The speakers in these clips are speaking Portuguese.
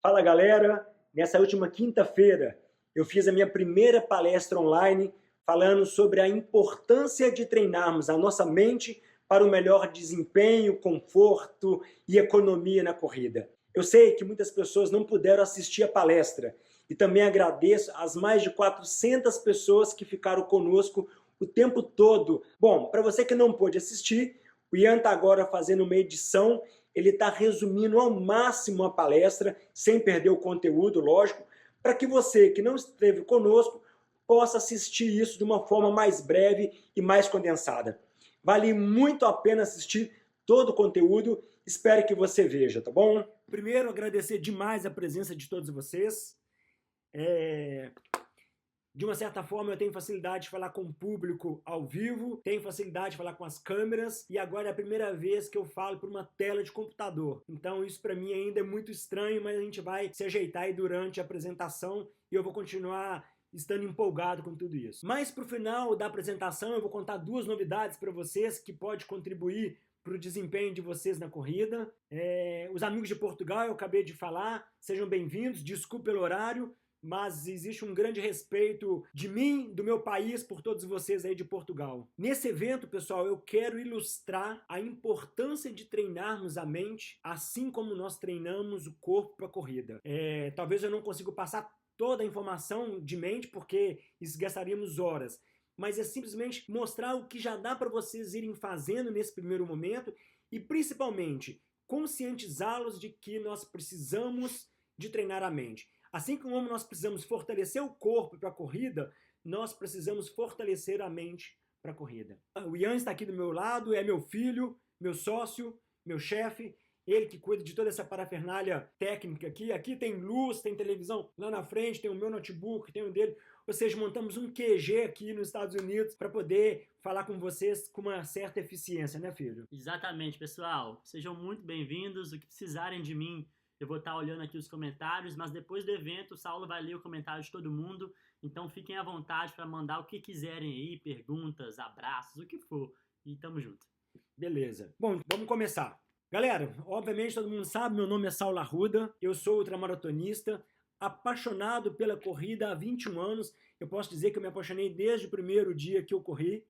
Fala galera, nessa última quinta-feira eu fiz a minha primeira palestra online falando sobre a importância de treinarmos a nossa mente para o melhor desempenho, conforto e economia na corrida. Eu sei que muitas pessoas não puderam assistir a palestra e também agradeço às mais de 400 pessoas que ficaram conosco o tempo todo. Bom, para você que não pôde assistir, o Ian está agora fazendo uma edição. Ele está resumindo ao máximo a palestra, sem perder o conteúdo, lógico, para que você que não esteve conosco possa assistir isso de uma forma mais breve e mais condensada. Vale muito a pena assistir todo o conteúdo, espero que você veja, tá bom? Primeiro, agradecer demais a presença de todos vocês. De uma certa forma, eu tenho facilidade de falar com o público ao vivo, tenho facilidade de falar com as câmeras, e agora é a primeira vez que eu falo por uma tela de computador. Então isso para mim ainda é muito estranho, mas a gente vai se ajeitar aí durante a apresentação e eu vou continuar estando empolgado com tudo isso. Mas para o final da apresentação eu vou contar duas novidades para vocês que podem contribuir para o desempenho de vocês na corrida. Os amigos de Portugal, eu acabei de falar, sejam bem-vindos, desculpe pelo horário, mas existe um grande respeito de mim, do meu país, por todos vocês aí de Portugal. Nesse evento, pessoal, eu quero ilustrar a importância de treinarmos a mente, assim como nós treinamos o corpo para a corrida. Talvez eu não consiga passar toda a informação de mente, porque isso gastaríamos horas, mas é simplesmente mostrar o que já dá para vocês irem fazendo nesse primeiro momento e, principalmente, conscientizá-los de que nós precisamos de treinar a mente. Assim como nós precisamos fortalecer o corpo para a corrida, nós precisamos fortalecer a mente para a corrida. O Ian está aqui do meu lado, é meu filho, meu sócio, meu chefe, ele que cuida de toda essa parafernália técnica aqui. Aqui tem luz, tem televisão lá na frente, tem o meu notebook, tem o dele. Ou seja, montamos um QG aqui nos Estados Unidos para poder falar com vocês com uma certa eficiência, né, filho? Exatamente, pessoal. Sejam muito bem-vindos. O que precisarem de mim, eu vou estar olhando aqui os comentários, mas depois do evento o Saulo vai ler o comentário de todo mundo, então fiquem à vontade para mandar o que quiserem aí, perguntas, abraços, o que for, e tamo junto. Beleza. Bom, vamos começar. Galera, obviamente todo mundo sabe, meu nome é Saulo Arruda, eu sou ultramaratonista, apaixonado pela corrida há 21 anos, eu posso dizer que eu me apaixonei desde o primeiro dia que eu corri.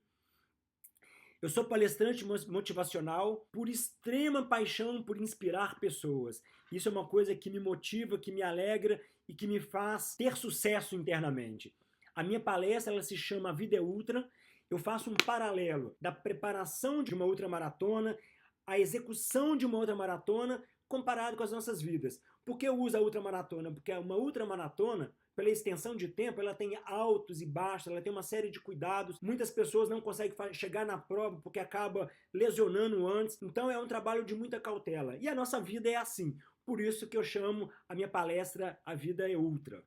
Eu sou palestrante motivacional por extrema paixão por inspirar pessoas. Isso é uma coisa que me motiva, que me alegra e que me faz ter sucesso internamente. A minha palestra ela se chama Vida é Ultra. Eu faço um paralelo da preparação de uma ultramaratona, a execução de uma ultramaratona comparado com as nossas vidas. Por que eu uso a ultramaratona? Porque uma ultramaratona, pela extensão de tempo, ela tem altos e baixos, ela tem uma série de cuidados. Muitas pessoas não conseguem chegar na prova porque acaba lesionando antes. Então é um trabalho de muita cautela. E a nossa vida é assim. Por isso que eu chamo a minha palestra A Vida é Ultra.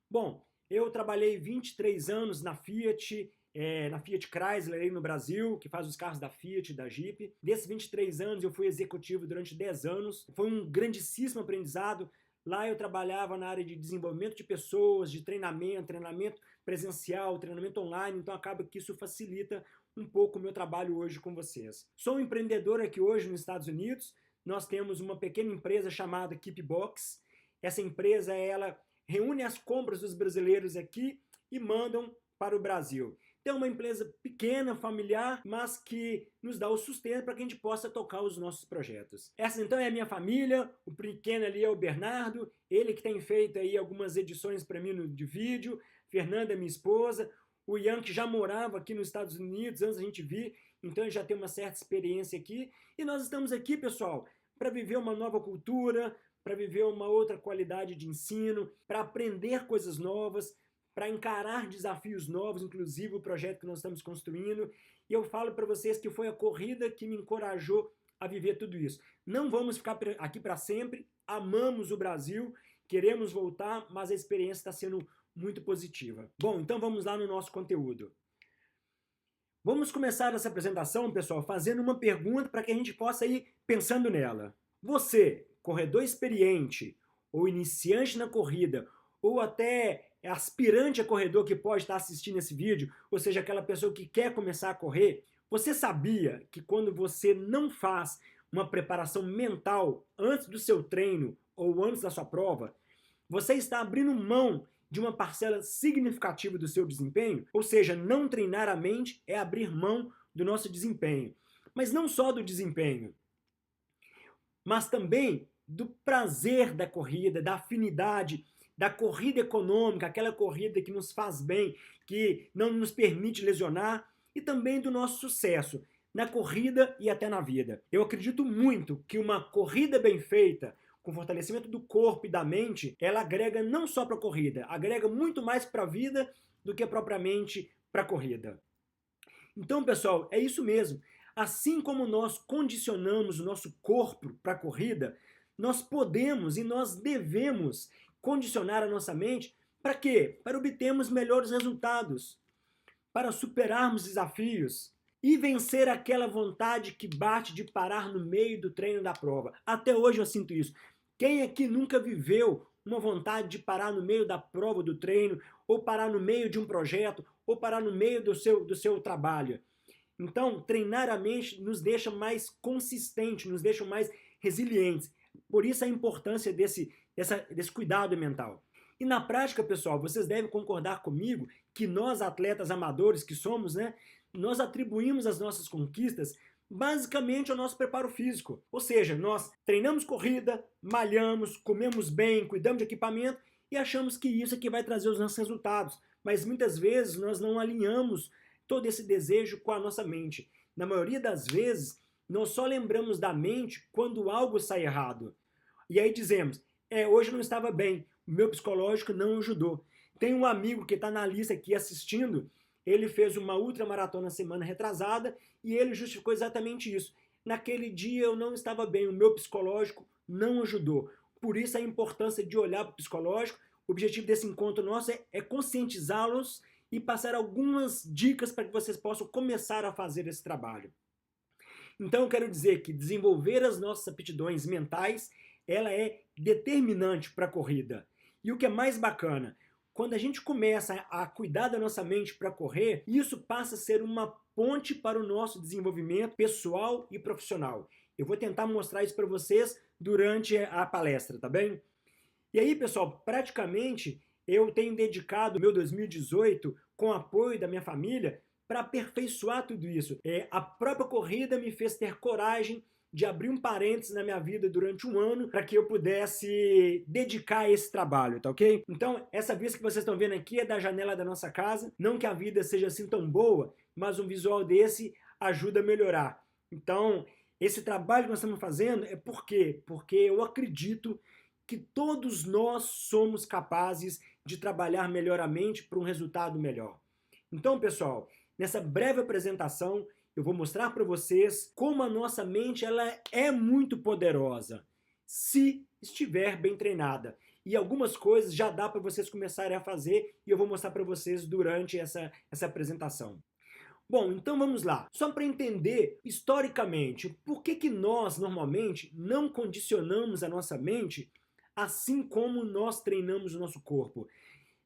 Bom, eu trabalhei 23 anos na Fiat Chrysler aí no Brasil, que faz os carros da Fiat e da Jeep. Desses 23 anos eu fui executivo durante 10 anos. Foi um grandíssimo aprendizado. Lá eu trabalhava na área de desenvolvimento de pessoas, de treinamento presencial, treinamento online, então acaba que isso facilita um pouco o meu trabalho hoje com vocês. Sou um empreendedor aqui hoje nos Estados Unidos, nós temos uma pequena empresa chamada Keepbox. Essa empresa, ela reúne as compras dos brasileiros aqui e mandam para o Brasil. Então é uma empresa pequena, familiar, mas que nos dá o sustento para que a gente possa tocar os nossos projetos. Essa então é a minha família, o pequeno ali é o Bernardo, ele que tem feito aí algumas edições para mim de vídeo, Fernanda, minha esposa, o Ian que já morava aqui nos Estados Unidos antes da gente vir, então ele já tem uma certa experiência aqui, e nós estamos aqui, pessoal, para viver uma nova cultura, para viver uma outra qualidade de ensino, para aprender coisas novas, para encarar desafios novos, inclusive o projeto que nós estamos construindo. E eu falo para vocês que foi a corrida que me encorajou a viver tudo isso. Não vamos ficar aqui para sempre, amamos o Brasil, queremos voltar, mas a experiência está sendo muito positiva. Bom, então vamos lá no nosso conteúdo. Vamos começar essa apresentação, pessoal, fazendo uma pergunta para que a gente possa ir pensando nela. Você, corredor experiente, ou iniciante na corrida, ou até aspirante a corredor que pode estar assistindo esse vídeo, ou seja, aquela pessoa que quer começar a correr, você sabia que quando você não faz uma preparação mental antes do seu treino ou antes da sua prova, você está abrindo mão de uma parcela significativa do seu desempenho? Ou seja, não treinar a mente é abrir mão do nosso desempenho. Mas não só do desempenho, mas também do prazer da corrida, da afinidade, da corrida econômica, aquela corrida que nos faz bem, que não nos permite lesionar, e também do nosso sucesso na corrida e até na vida. Eu acredito muito que uma corrida bem feita, com fortalecimento do corpo e da mente, ela agrega não só para a corrida, agrega muito mais para a vida do que propriamente para a corrida. Então, pessoal, é isso mesmo. Assim como nós condicionamos o nosso corpo para a corrida, nós podemos e nós devemos condicionar a nossa mente para quê? Para obtermos melhores resultados, para superarmos desafios e vencer aquela vontade que bate de parar no meio do treino da prova. Até hoje eu sinto isso. Quem aqui nunca viveu uma vontade de parar no meio da prova do treino, ou parar no meio de um projeto, ou parar no meio do seu trabalho? Então, treinar a mente nos deixa mais consistentes, nos deixa mais resilientes. Por isso a importância desse cuidado mental. E na prática, pessoal, vocês devem concordar comigo que nós, atletas amadores que somos, né, nós atribuímos as nossas conquistas basicamente ao nosso preparo físico. Ou seja, nós treinamos corrida, malhamos, comemos bem, cuidamos de equipamento e achamos que isso é que vai trazer os nossos resultados. Mas muitas vezes nós não alinhamos todo esse desejo com a nossa mente. Na maioria das vezes, nós só lembramos da mente quando algo sai errado. E aí dizemos, hoje não estava bem, o meu psicológico não ajudou. Tem um amigo que está na lista aqui assistindo, ele fez uma ultramaratona semana retrasada e ele justificou exatamente isso. Naquele dia eu não estava bem, o meu psicológico não ajudou. Por isso a importância de olhar para o psicológico. O objetivo desse encontro nosso é conscientizá-los e passar algumas dicas para que vocês possam começar a fazer esse trabalho. Então eu quero dizer que desenvolver as nossas aptidões mentais, ela é determinante para a corrida. E o que é mais bacana, quando a gente começa a cuidar da nossa mente para correr, isso passa a ser uma ponte para o nosso desenvolvimento pessoal e profissional. Eu vou tentar mostrar isso para vocês durante a palestra, tá bem? E aí, pessoal, praticamente eu tenho dedicado meu 2018 com o apoio da minha família para aperfeiçoar tudo isso. A própria corrida me fez ter coragem de abrir um parênteses na minha vida durante um ano para que eu pudesse dedicar a esse trabalho, tá ok? Então, essa vista que vocês estão vendo aqui é da janela da nossa casa. Não que a vida seja assim tão boa, mas um visual desse ajuda a melhorar. Então, esse trabalho que nós estamos fazendo é por quê? Porque eu acredito que todos nós somos capazes de trabalhar melhor a mente para um resultado melhor. Então, pessoal, nessa breve apresentação, eu vou mostrar para vocês como a nossa mente ela é muito poderosa, se estiver bem treinada. E algumas coisas já dá para vocês começarem a fazer e eu vou mostrar para vocês durante essa apresentação. Bom, então vamos lá. Só para entender historicamente, por que nós normalmente não condicionamos a nossa mente assim como nós treinamos o nosso corpo?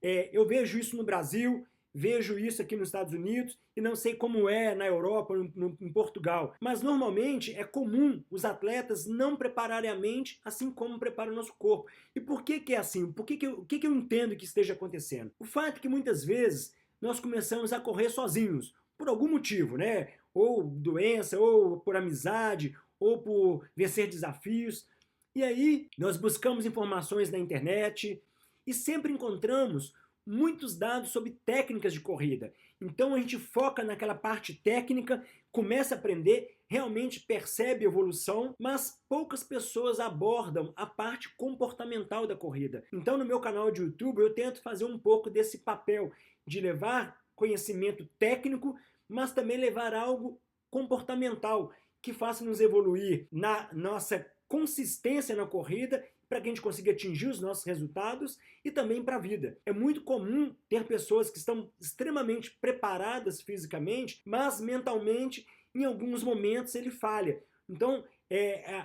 Eu vejo isso no Brasil, vejo isso aqui nos Estados Unidos e não sei como é na Europa, em Portugal. Mas normalmente é comum os atletas não prepararem a mente assim como preparam o nosso corpo. E por que é assim? O que eu entendo que esteja acontecendo? O fato é que muitas vezes nós começamos a correr sozinhos, por algum motivo, né? Ou doença, ou por amizade, ou por vencer desafios. E aí nós buscamos informações na internet e sempre encontramos muitos dados sobre técnicas de corrida. Então a gente foca naquela parte técnica, começa a aprender, realmente percebe evolução, mas poucas pessoas abordam a parte comportamental da corrida. Então no meu canal de YouTube eu tento fazer um pouco desse papel de levar conhecimento técnico, mas também levar algo comportamental que faça nos evoluir na nossa consistência na corrida, para que a gente consiga atingir os nossos resultados e também para a vida. É muito comum ter pessoas que estão extremamente preparadas fisicamente, mas mentalmente, em alguns momentos, ele falha. Então,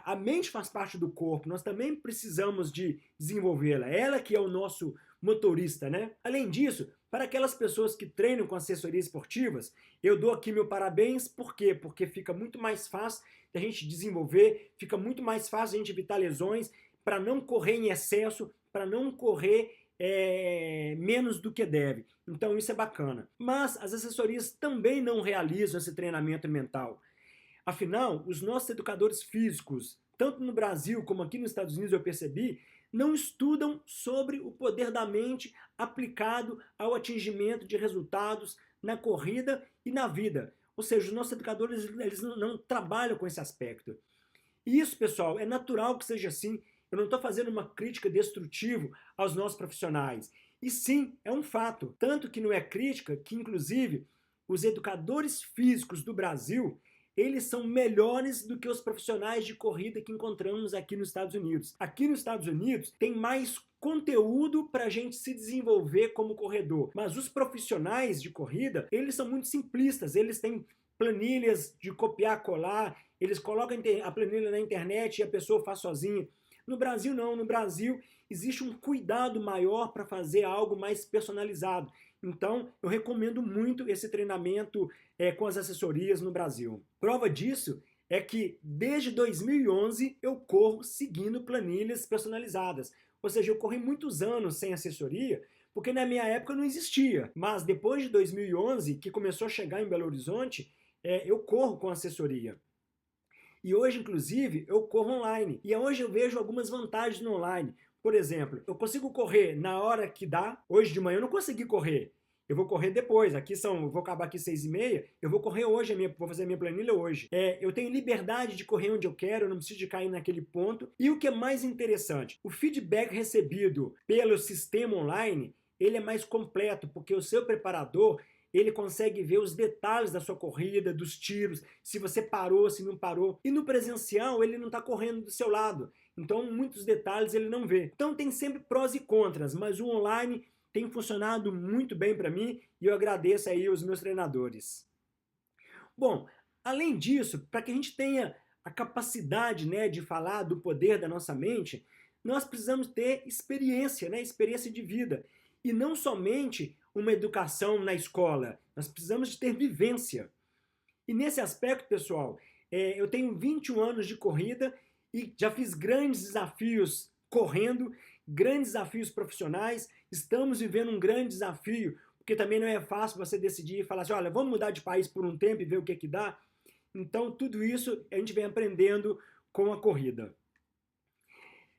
a mente faz parte do corpo, nós também precisamos de desenvolvê-la. Ela que é o nosso motorista, né? Além disso, para aquelas pessoas que treinam com assessorias esportivas, eu dou aqui meu parabéns. Por quê? Porque fica muito mais fácil a gente desenvolver, fica muito mais fácil a gente evitar lesões, para não correr em excesso, para não correr menos do que deve. Então isso é bacana. Mas as assessorias também não realizam esse treinamento mental. Afinal, os nossos educadores físicos, tanto no Brasil como aqui nos Estados Unidos, eu percebi, não estudam sobre o poder da mente aplicado ao atingimento de resultados na corrida e na vida. Ou seja, os nossos educadores eles não trabalham com esse aspecto. E isso, pessoal, é natural que seja assim. Eu não estou fazendo uma crítica destrutiva aos nossos profissionais. E sim, é um fato. Tanto que não é crítica, que inclusive os educadores físicos do Brasil, eles são melhores do que os profissionais de corrida que encontramos aqui nos Estados Unidos. Aqui nos Estados Unidos tem mais conteúdo para a gente se desenvolver como corredor, mas os profissionais de corrida, eles são muito simplistas, eles têm planilhas de copiar, colar, eles colocam a planilha na internet e a pessoa faz sozinha. No Brasil não, no Brasil existe um cuidado maior para fazer algo mais personalizado. Então, eu recomendo muito esse treinamento com as assessorias no Brasil. Prova disso é que desde 2011 eu corro seguindo planilhas personalizadas. Ou seja, eu corri muitos anos sem assessoria, porque na minha época não existia. Mas depois de 2011, que começou a chegar em Belo Horizonte, eu corro com assessoria. E hoje, inclusive, eu corro online. E hoje eu vejo algumas vantagens no online. Por exemplo, eu consigo correr na hora que dá. Hoje de manhã eu não consegui correr. Eu vou correr depois. Eu vou acabar aqui 6h30. Eu vou correr hoje, vou fazer a minha planilha hoje. Eu tenho liberdade de correr onde eu quero, eu não preciso de cair naquele ponto. E o que é mais interessante, o feedback recebido pelo sistema online, ele é mais completo, porque o seu preparador, ele consegue ver os detalhes da sua corrida, dos tiros, se você parou, se não parou. E no presencial, ele não está correndo do seu lado. Então, muitos detalhes ele não vê. Então, tem sempre prós e contras, mas o online tem funcionado muito bem para mim e eu agradeço aí os meus treinadores. Bom, além disso, para que a gente tenha a capacidade, né, de falar do poder da nossa mente, nós precisamos ter experiência, né, experiência de vida. E não somente uma educação na escola, nós precisamos de ter vivência. E nesse aspecto, pessoal, eu tenho 21 anos de corrida e já fiz grandes desafios correndo, grandes desafios profissionais, estamos vivendo um grande desafio, porque também não é fácil você decidir e falar assim, olha, vamos mudar de país por um tempo e ver o que dá. Então, tudo isso a gente vem aprendendo com a corrida.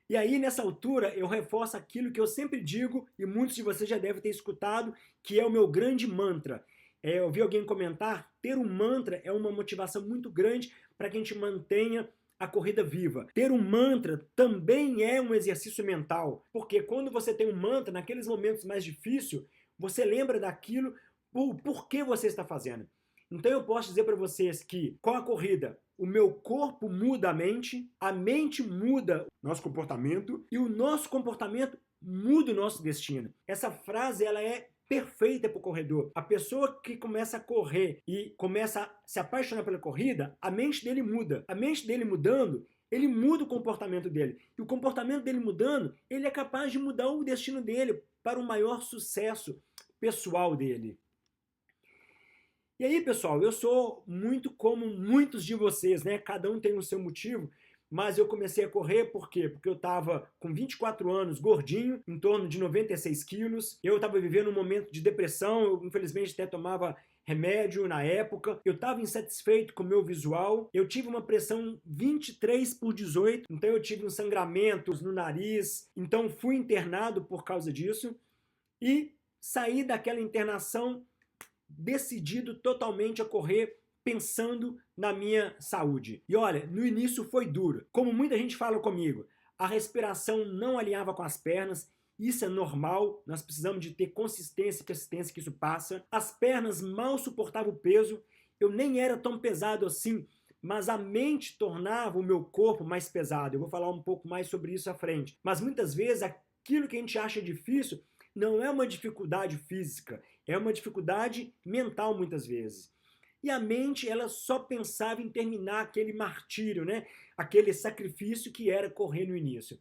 E aí, nessa altura, eu reforço aquilo que eu sempre digo, e muitos de vocês já devem ter escutado, que é o meu grande mantra. Eu vi alguém comentar, ter um mantra é uma motivação muito grande para que a gente mantenha a corrida viva. Ter um mantra também é um exercício mental, porque quando você tem um mantra, naqueles momentos mais difíceis, você lembra daquilo, por que você está fazendo. Então eu posso dizer para vocês que com a corrida, o meu corpo muda a mente muda nosso comportamento e o nosso comportamento muda o nosso destino. Essa frase ela é perfeita para o corredor. A pessoa que começa a correr e começa a se apaixonar pela corrida, a mente dele muda. A mente dele mudando, ele muda o comportamento dele. E o comportamento dele mudando, ele é capaz de mudar o destino dele para o maior sucesso pessoal dele. E aí, pessoal, eu sou muito como muitos de vocês, né? Cada um tem o seu motivo, mas eu comecei a correr por quê? Porque eu estava com 24 anos, gordinho, em torno de 96 quilos. Eu estava vivendo um momento de depressão, eu infelizmente até tomava remédio na época. Eu estava insatisfeito com o meu visual. Eu tive uma pressão 23/18, então eu tive um sangramento no nariz. Então fui internado por causa disso e saí daquela internação decidido totalmente a correr pensando na minha saúde. E olha, no início foi duro. Como muita gente fala comigo, a respiração não alinhava com as pernas. Isso é normal, nós precisamos de ter consistência e persistência que isso passa. As pernas mal suportavam o peso, eu nem era tão pesado assim, mas a mente tornava o meu corpo mais pesado. Eu vou falar um pouco mais sobre isso à frente. Mas muitas vezes aquilo que a gente acha difícil não é uma dificuldade física, é uma dificuldade mental muitas vezes. E a mente, ela só pensava em terminar aquele martírio, né? Aquele sacrifício que era correr no início.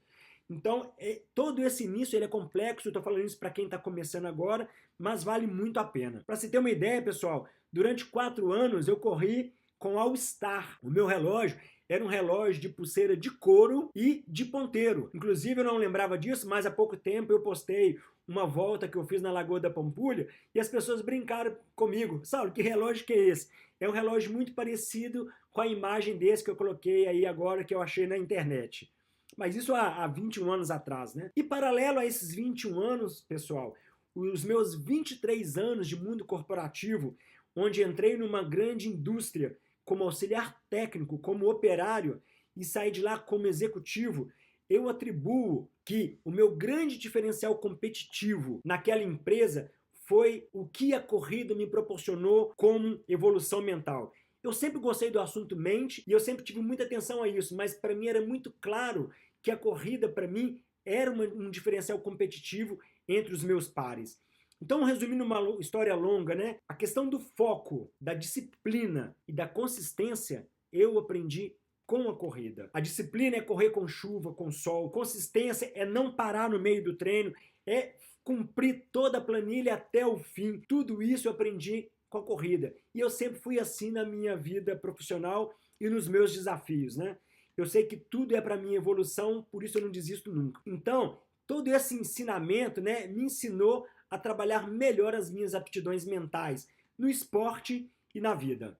Então, todo esse início ele é complexo, eu estou falando isso para quem está começando agora, mas vale muito a pena. Para você ter uma ideia, pessoal, durante 4 anos eu corri com All Star. O meu relógio era um relógio de pulseira de couro e de ponteiro. Inclusive, eu não lembrava disso, mas há pouco tempo eu postei uma volta que eu fiz na Lagoa da Pampulha e as pessoas brincaram comigo. Saulo, que relógio que é esse? É um relógio muito parecido com a imagem desse que eu coloquei aí agora, que eu achei na internet. Mas isso há 21 anos atrás, né? E paralelo a esses 21 anos, pessoal, os meus 23 anos de mundo corporativo, onde entrei numa grande indústria como auxiliar técnico, como operário e saí de lá como executivo, eu atribuo que o meu grande diferencial competitivo naquela empresa foi o que a corrida me proporcionou como evolução mental. Eu sempre gostei do assunto mente e eu sempre tive muita atenção a isso, mas para mim era muito claro que a corrida, para mim, era um diferencial competitivo entre os meus pares. Então, resumindo uma história longa, né? A questão do foco, da disciplina e da consistência, eu aprendi com a corrida. A disciplina é correr com chuva, com sol. Consistência é não parar no meio do treino, é cumprir toda a planilha até o fim. Tudo isso eu aprendi com a corrida. E eu sempre fui assim na minha vida profissional e nos meus desafios, né? Eu sei que tudo é para minha evolução, por isso eu não desisto nunca. Então, todo esse ensinamento, né, me ensinou a trabalhar melhor as minhas aptidões mentais no esporte e na vida.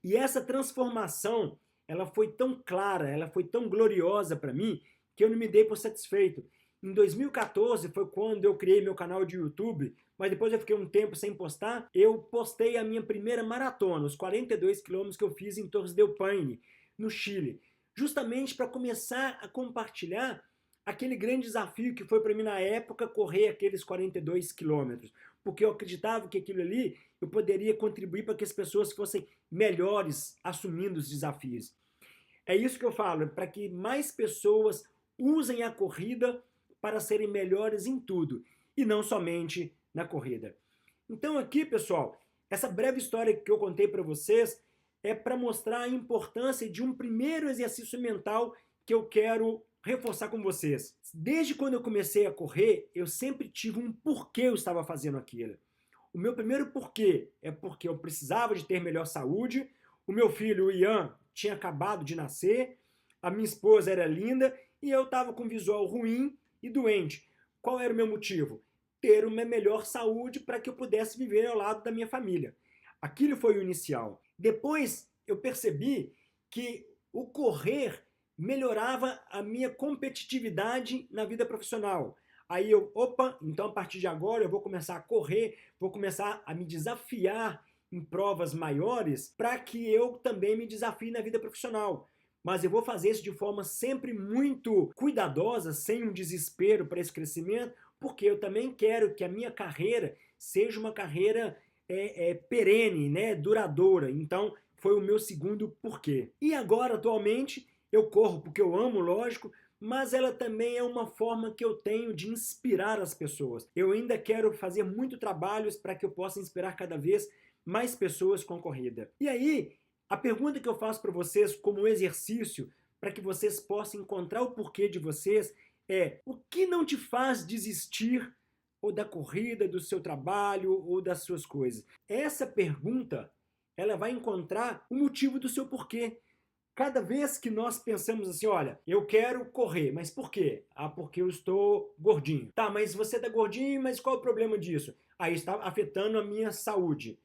E essa transformação, ela foi tão clara, ela foi tão gloriosa para mim, que eu não me dei por satisfeito. Em 2014 foi quando eu criei meu canal de YouTube, mas depois eu fiquei um tempo sem postar. Eu postei a minha primeira maratona, os 42 quilômetros que eu fiz em Torres del Paine, no Chile, justamente para começar a compartilhar aquele grande desafio que foi para mim na época correr aqueles 42 quilômetros, porque eu acreditava que aquilo ali eu poderia contribuir para que as pessoas fossem melhores assumindo os desafios. É isso que eu falo, para que mais pessoas usem a corrida para serem melhores em tudo, e não somente na corrida. Então aqui, pessoal, essa breve história que eu contei para vocês é para mostrar a importância de um primeiro exercício mental que eu quero reforçar com vocês. Desde quando eu comecei a correr, eu sempre tive um porquê eu estava fazendo aquilo. O meu primeiro porquê é porque eu precisava de ter melhor saúde, o meu filho, o Ian, tinha acabado de nascer, a minha esposa era linda e eu estava com visual ruim e doente. Qual era o meu motivo? Ter uma melhor saúde para que eu pudesse viver ao lado da minha família. Aquilo foi o inicial. Depois eu percebi que o correr melhorava a minha competitividade na vida profissional. Aí então a partir de agora eu vou começar a correr, vou começar a me desafiar em provas maiores para que eu também me desafie na vida profissional. Mas eu vou fazer isso de forma sempre muito cuidadosa, sem um desespero para esse crescimento, porque eu também quero que a minha carreira seja uma carreira perene, né, duradoura. Então, foi o meu segundo porquê. E agora, atualmente, eu corro porque eu amo, lógico, mas ela também é uma forma que eu tenho de inspirar as pessoas. Eu ainda quero fazer muito trabalhos para que eu possa inspirar cada vez mais pessoas com a corrida. E aí, a pergunta que eu faço para vocês como exercício, para que vocês possam encontrar o porquê de vocês, é: o que não te faz desistir ou da corrida, do seu trabalho ou das suas coisas? Essa pergunta, ela vai encontrar o motivo do seu porquê. Cada vez que nós pensamos assim, olha, eu quero correr, mas por quê? Ah, porque eu estou gordinho. Tá, mas você está gordinho, mas qual é o problema disso? Aí está afetando a minha saúde.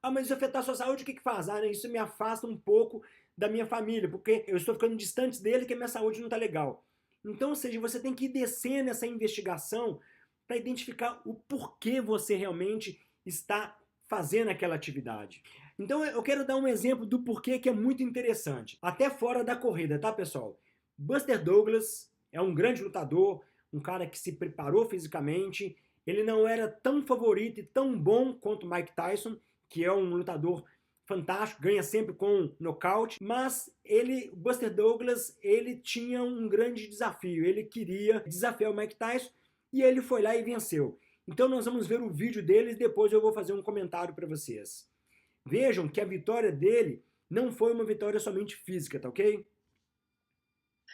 Ah, mas se afetar a sua saúde, o que faz? Ah, isso me afasta um pouco da minha família, porque eu estou ficando distante dele, que a minha saúde não está legal. Então, ou seja, você tem que ir descendo essa investigação para identificar o porquê você realmente está fazendo aquela atividade. Então eu quero dar um exemplo do porquê que é muito interessante, até fora da corrida, tá, pessoal? Buster Douglas é um grande lutador, um cara que se preparou fisicamente, ele não era tão favorito e tão bom quanto Mike Tyson, que é um lutador fantástico, ganha sempre com nocaute, mas Buster Douglas, ele tinha um grande desafio, ele queria desafiar o Mike Tyson e ele foi lá e venceu. Então nós vamos ver o vídeo dele e depois eu vou fazer um comentário para vocês. Vejam que a vitória dele não foi uma vitória somente física, tá ok?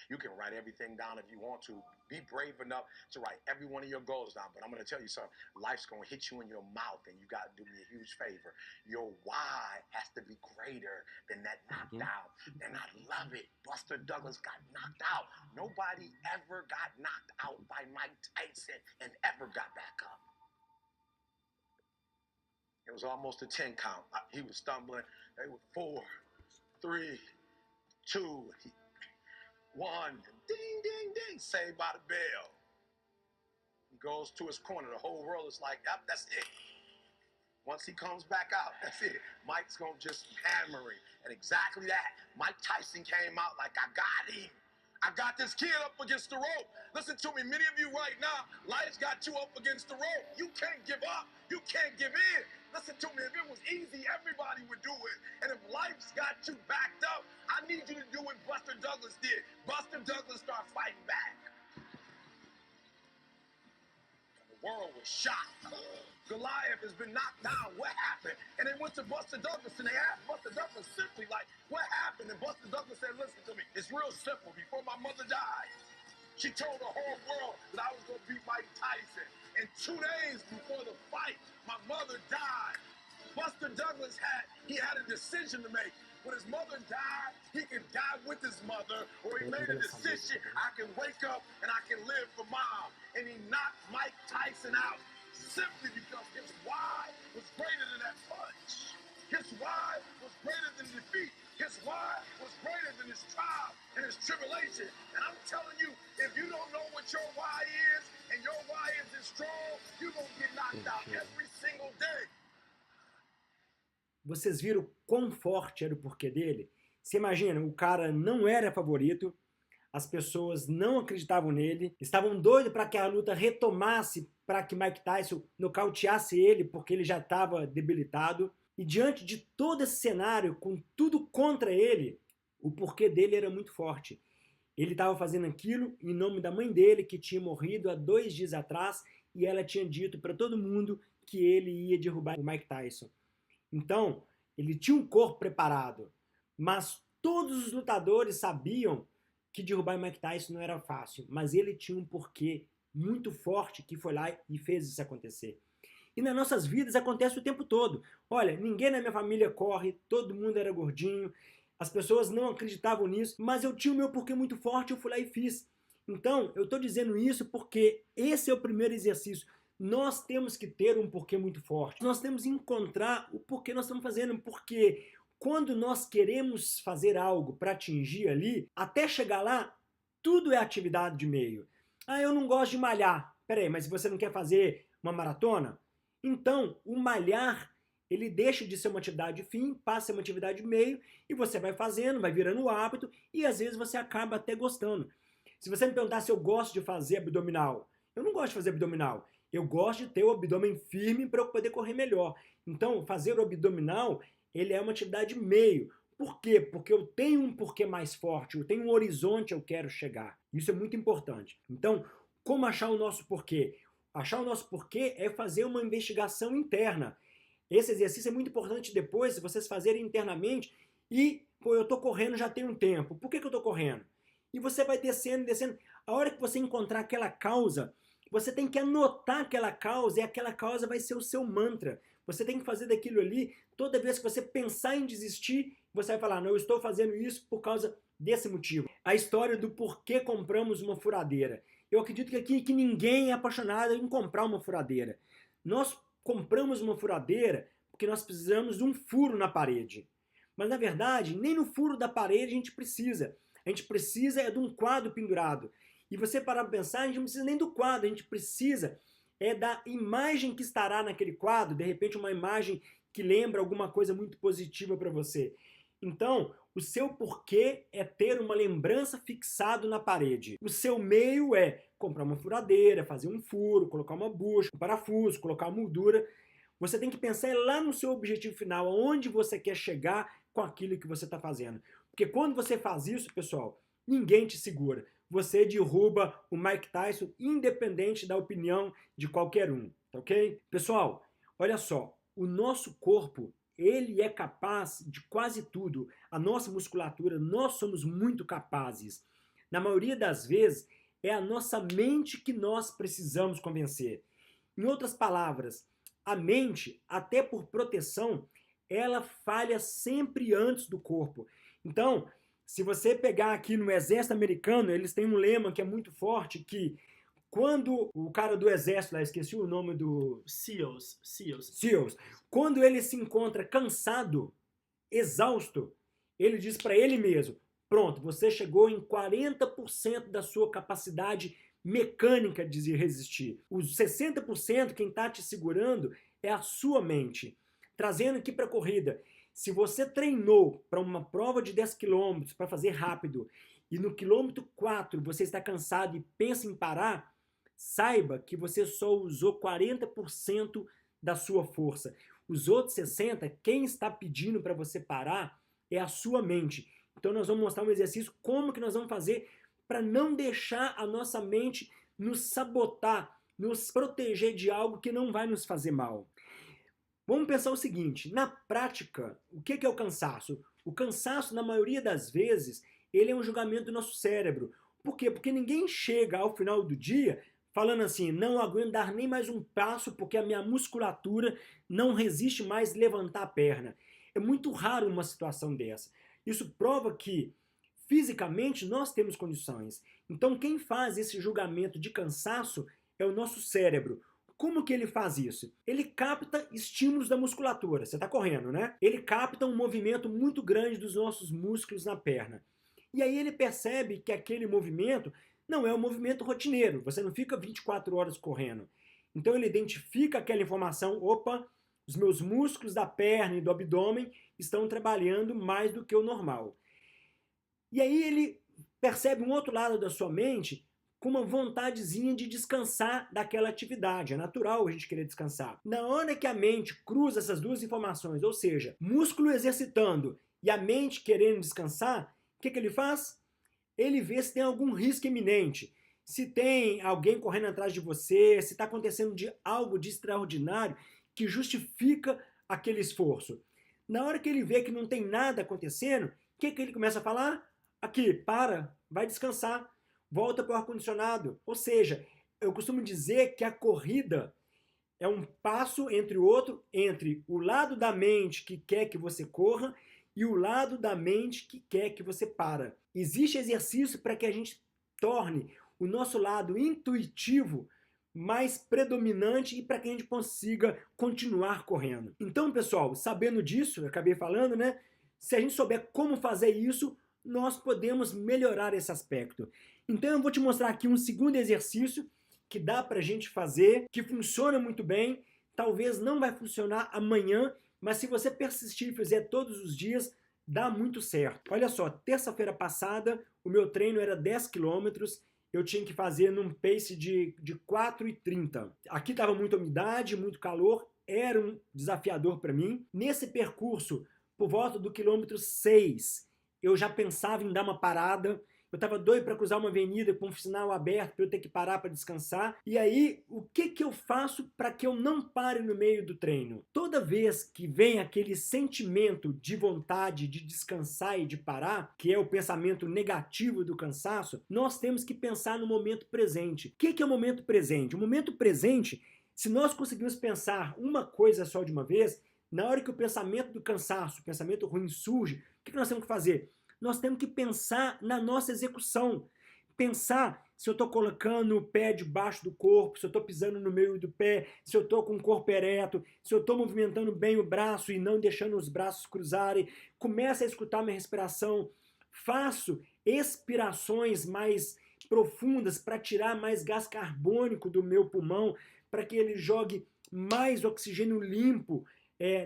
You can write everything down if you want to. Be brave enough to write every one of your goals down. But I'm going to tell you something. Life's going to hit you in your mouth, and you got to do me a huge favor. Your why has to be greater than that knockdown. And I love it. Buster Douglas got knocked out. Nobody ever got knocked out by Mike Tyson and ever got back up. It was almost a 10 count. He was stumbling. They were 4, 3, 2, 1. Ding, ding, ding. Saved by the bell. He goes to his corner. The whole world is like, yep, that's it. Once he comes back out, that's it. Mike's going to just hammer him. And exactly that. Mike Tyson came out like, I got him. I got this kid up against the rope. Listen to me, many of you right now, life's got you up against the rope. You can't give up. You can't give in. Listen to me, if it was easy, everybody would do it. And if life's got you backed up, I need you to do what Buster Douglas did. Buster Douglas started fighting back. The world was shocked. Goliath has been knocked down. What happened? And they went to Buster Douglas and they asked Buster Douglas simply like, what happened? And Buster Douglas said, listen to me, it's real simple. Before my mother died, she told the whole world that I was going to beat Mike Tyson. And 2 days before the fight, my mother died. Buster Douglas had a decision to make. When his mother died, he could die with his mother, or he made a decision, I can wake up and I can live for mom. And he knocked Mike Tyson out simply because his why was greater than that punch. His why was greater than defeat. His why was greater than his trial and his tribulation. And I'm telling you, if you don't know what your why is, and your why isn't strong, you're going to get knocked out every single day. Vocês viram quão forte era o porquê dele? Você imagina, o cara não era favorito, as pessoas não acreditavam nele, estavam doidos para que a luta retomasse, para que Mike Tyson nocauteasse ele, porque ele já estava debilitado. E diante de todo esse cenário, com tudo contra ele, o porquê dele era muito forte. Ele estava fazendo aquilo em nome da mãe dele, que tinha morrido há 2 dias atrás, e ela tinha dito para todo mundo que ele ia derrubar o Mike Tyson. Então, ele tinha um corpo preparado, mas todos os lutadores sabiam que derrubar o Mike Tyson não era fácil, mas ele tinha um porquê muito forte que foi lá e fez isso acontecer. E nas nossas vidas acontece o tempo todo. Olha, ninguém na minha família corre, todo mundo era gordinho, as pessoas não acreditavam nisso, mas eu tinha o meu porquê muito forte, eu fui lá e fiz. Então, eu estou dizendo isso porque esse é o primeiro exercício. Nós temos que ter um porquê muito forte. Nós temos que encontrar o porquê nós estamos fazendo, porque quando nós queremos fazer algo para atingir ali, até chegar lá, tudo é atividade de meio. Ah, eu não gosto de malhar. Peraí, mas você não quer fazer uma maratona? Então, o malhar, ele deixa de ser uma atividade de fim, passa a ser uma atividade de meio, e você vai fazendo, vai virando o hábito, e às vezes você acaba até gostando. Se você me perguntar se eu gosto de fazer abdominal, eu não gosto de fazer abdominal. Eu gosto de ter o abdômen firme para eu poder correr melhor. Então, fazer o abdominal, ele é uma atividade meio. Por quê? Porque eu tenho um porquê mais forte, eu tenho um horizonte eu quero chegar. Isso é muito importante. Então, como achar o nosso porquê? Achar o nosso porquê é fazer uma investigação interna. Esse exercício é muito importante depois, vocês fazerem internamente e, pô, eu tô correndo já tem um tempo. Por que eu tô correndo? E você vai descendo, descendo. A hora que você encontrar aquela causa, você tem que anotar aquela causa e aquela causa vai ser o seu mantra. Você tem que fazer daquilo ali, toda vez que você pensar em desistir, você vai falar, não, eu estou fazendo isso por causa desse motivo. A história do porquê compramos uma furadeira. Eu acredito que aqui que ninguém é apaixonado em comprar uma furadeira. Nós compramos uma furadeira porque nós precisamos de um furo na parede. Mas na verdade, nem no furo da parede a gente precisa. A gente precisa de um quadro pendurado. E você parar para pensar, a gente não precisa nem do quadro, a gente precisa da imagem que estará naquele quadro, de repente uma imagem que lembra alguma coisa muito positiva para você. Então, o seu porquê é ter uma lembrança fixado na parede. O seu meio é comprar uma furadeira, fazer um furo, colocar uma bucha, um parafuso, colocar uma moldura. Você tem que pensar lá no seu objetivo final, aonde você quer chegar com aquilo que você está fazendo. Porque quando você faz isso, pessoal, ninguém te segura. Você derruba o Mike Tyson independente da opinião de qualquer um, tá ok? Pessoal, olha só, o nosso corpo, ele é capaz de quase tudo. A nossa musculatura, nós somos muito capazes. Na maioria das vezes, é a nossa mente que nós precisamos convencer. Em outras palavras, a mente, até por proteção, ela falha sempre antes do corpo. Então, se você pegar aqui no exército americano, eles têm um lema que é muito forte, que quando o cara do exército, lá, esqueci o nome do... SEALs. Quando ele se encontra cansado, exausto, ele diz para ele mesmo, pronto, você chegou em 40% da sua capacidade mecânica de resistir. Os 60%, quem está te segurando é a sua mente. Trazendo aqui para a corrida, se você treinou para uma prova de 10 km para fazer rápido e no quilômetro 4 você está cansado e pensa em parar, saiba que você só usou 40% da sua força. Os outros 60%, quem está pedindo para você parar é a sua mente. Então nós vamos mostrar um exercício como que nós vamos fazer para não deixar a nossa mente nos sabotar, nos proteger de algo que não vai nos fazer mal. Vamos pensar o seguinte, na prática, o que é o cansaço? O cansaço, na maioria das vezes, ele é um julgamento do nosso cérebro. Por quê? Porque ninguém chega ao final do dia falando assim, não aguento dar nem mais um passo porque a minha musculatura não resiste mais levantar a perna. É muito raro uma situação dessa. Isso prova que, fisicamente, nós temos condições. Então, quem faz esse julgamento de cansaço é o nosso cérebro. Como que ele faz isso? Ele capta estímulos da musculatura. Você está correndo, né? Ele capta um movimento muito grande dos nossos músculos na perna. E aí ele percebe que aquele movimento não é um movimento rotineiro. Você não fica 24 horas correndo. Então ele identifica aquela informação. Opa, os meus músculos da perna e do abdômen estão trabalhando mais do que o normal. E aí ele percebe um outro lado da sua mente com uma vontadezinha de descansar daquela atividade. É natural a gente querer descansar. Na hora que a mente cruza essas duas informações, ou seja, músculo exercitando e a mente querendo descansar, o que ele faz? Ele vê se tem algum risco iminente, se tem alguém correndo atrás de você, se está acontecendo algo de extraordinário que justifica aquele esforço. Na hora que ele vê que não tem nada acontecendo, o que ele começa a falar? Aqui, para, vai descansar. Volta para o ar-condicionado. Ou seja, eu costumo dizer que a corrida é um passo entre o outro, entre o lado da mente que quer que você corra e o lado da mente que quer que você para. Existe exercício para que a gente torne o nosso lado intuitivo mais predominante e para que a gente consiga continuar correndo. Então, pessoal, sabendo disso, eu acabei falando, né? Se a gente souber como fazer isso, nós podemos melhorar esse aspecto. Então eu vou te mostrar aqui um segundo exercício que dá pra gente fazer, que funciona muito bem, talvez não vai funcionar amanhã, mas se você persistir e fizer todos os dias, dá muito certo. Olha só, terça-feira passada, o meu treino era 10 quilômetros, eu tinha que fazer num pace de 4,30. Aqui estava muita umidade, muito calor, era um desafiador para mim. Nesse percurso, por volta do quilômetro 6, eu já pensava em dar uma parada. Eu estava doido para cruzar uma avenida com um sinal aberto para eu ter que parar para descansar. E aí, o que eu faço para que eu não pare no meio do treino? Toda vez que vem aquele sentimento de vontade de descansar e de parar, que é o pensamento negativo do cansaço, nós temos que pensar no momento presente. O que é o momento presente? O momento presente, se nós conseguirmos pensar uma coisa só de uma vez, na hora que o pensamento do cansaço, o pensamento ruim surge, o que nós temos que fazer? Nós temos que pensar na nossa execução. Pensar se eu estou colocando o pé debaixo do corpo, se eu estou pisando no meio do pé, se eu estou com o corpo ereto, se eu estou movimentando bem o braço e não deixando os braços cruzarem. Começa a escutar minha respiração. Faço expirações mais profundas para tirar mais gás carbônico do meu pulmão, para que ele jogue mais oxigênio limpo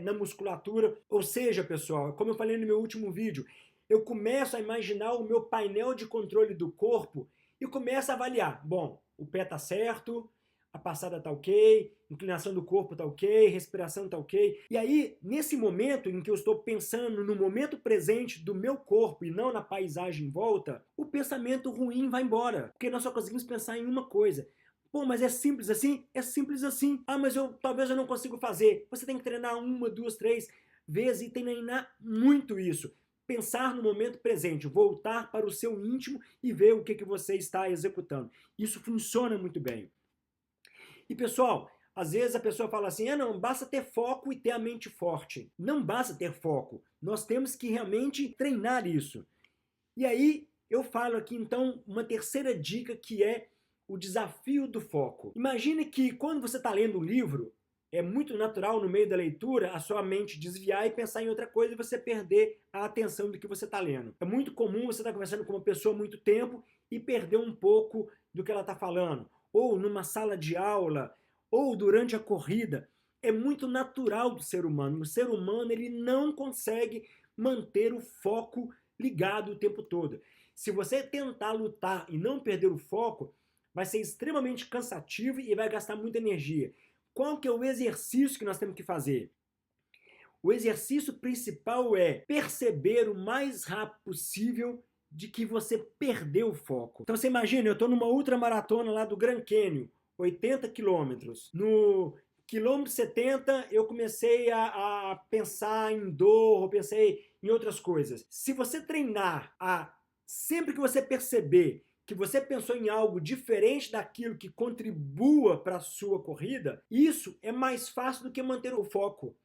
na musculatura. Ou seja, pessoal, como eu falei no meu último vídeo, eu começo a imaginar o meu painel de controle do corpo e começo a avaliar. Bom, o pé tá certo, a passada tá ok, inclinação do corpo tá ok, respiração tá ok. E aí, nesse momento em que eu estou pensando no momento presente do meu corpo e não na paisagem em volta, o pensamento ruim vai embora, porque nós só conseguimos pensar em uma coisa. Pô, mas é simples assim? É simples assim. Ah, mas talvez eu não consiga fazer. Você tem que treinar 1, 2, 3 vezes e treinar muito isso. pensar no momento presente, voltar para o seu íntimo e ver o que você está executando. Isso funciona muito bem. E pessoal, às vezes a pessoa fala assim, não, basta ter foco e ter a mente forte. Não basta ter foco, nós temos que realmente treinar isso. E aí eu falo aqui então uma terceira dica que é o desafio do foco. Imagine que quando você está lendo um livro, é muito natural no meio da leitura a sua mente desviar e pensar em outra coisa e você perder a atenção do que você está lendo. É muito comum você estar conversando com uma pessoa há muito tempo e perder um pouco do que ela está falando. Ou numa sala de aula, ou durante a corrida. É muito natural do ser humano. O ser humano ele não consegue manter o foco ligado o tempo todo. Se você tentar lutar e não perder o foco, vai ser extremamente cansativo e vai gastar muita energia. Qual que é o exercício que nós temos que fazer? O exercício principal é perceber o mais rápido possível de que você perdeu o foco. Então você imagina, eu estou numa ultramaratona lá do Grand Canyon, 80 quilômetros. No quilômetro 70 eu comecei a pensar em dor, eu pensei em outras coisas. Se você treinar sempre que você perceber que você pensou em algo diferente daquilo que contribua para a sua corrida, isso é mais fácil do que manter o foco.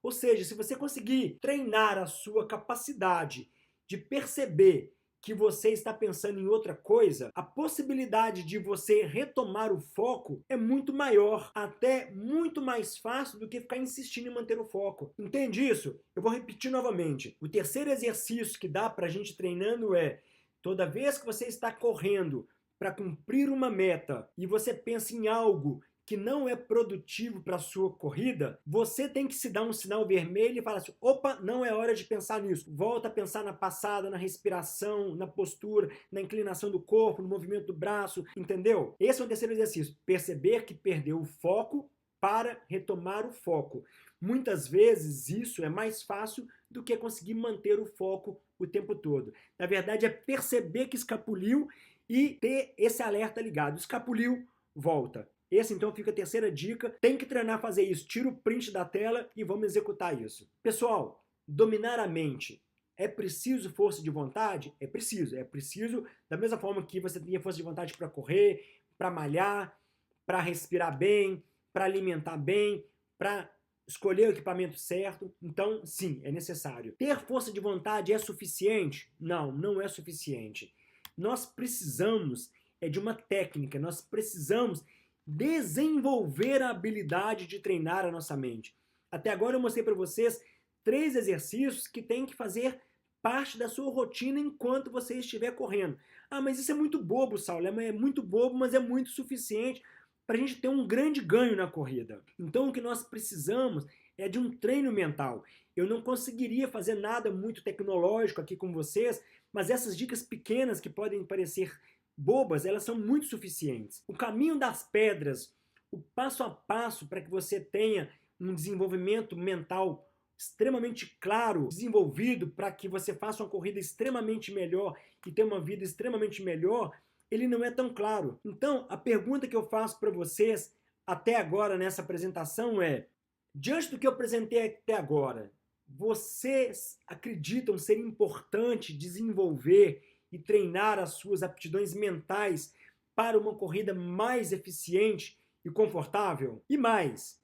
Ou seja, se você conseguir treinar a sua capacidade de perceber que você está pensando em outra coisa, a possibilidade de você retomar o foco é muito maior, até muito mais fácil do que ficar insistindo em manter o foco. Entende isso? Eu vou repetir novamente. O terceiro exercício que dá para a gente treinando é toda vez que você está correndo para cumprir uma meta e você pensa em algo que não é produtivo para a sua corrida, você tem que se dar um sinal vermelho e falar assim, opa, não é hora de pensar nisso. Volta a pensar na passada, na respiração, na postura, na inclinação do corpo, no movimento do braço, entendeu? Esse é o terceiro exercício, perceber que perdeu o foco para retomar o foco. Muitas vezes isso é mais fácil do que conseguir manter o foco o tempo todo. Na verdade, é perceber que escapuliu e ter esse alerta ligado. Escapuliu, volta. Esse então fica a terceira dica. Tem que treinar a fazer isso. Tira o print da tela e vamos executar isso. Pessoal, dominar a mente. É preciso força de vontade? É preciso. É preciso, da mesma forma que você tinha força de vontade para correr, para malhar, para respirar bem, para alimentar bem, para escolher o equipamento certo. Então, sim, é necessário. Ter força de vontade é suficiente? Não, não é suficiente. Nós precisamos de uma técnica, nós precisamos desenvolver a habilidade de treinar a nossa mente. Até agora eu mostrei para vocês 3 exercícios que tem que fazer parte da sua rotina enquanto você estiver correndo. Ah, mas isso é muito bobo, Saulo, é muito bobo, mas é muito suficiente para a gente ter um grande ganho na corrida. Então o que nós precisamos é de um treino mental. Eu não conseguiria fazer nada muito tecnológico aqui com vocês, mas essas dicas pequenas que podem parecer bobas, elas são muito suficientes. O caminho das pedras, o passo a passo para que você tenha um desenvolvimento mental extremamente claro, desenvolvido para que você faça uma corrida extremamente melhor e tenha uma vida extremamente melhor, ele não é tão claro. Então, a pergunta que eu faço para vocês até agora nessa apresentação é, diante do que eu apresentei até agora, vocês acreditam ser importante desenvolver e treinar as suas aptidões mentais para uma corrida mais eficiente e confortável? E mais,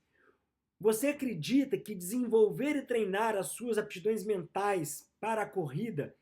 você acredita que desenvolver e treinar as suas aptidões mentais para a corrida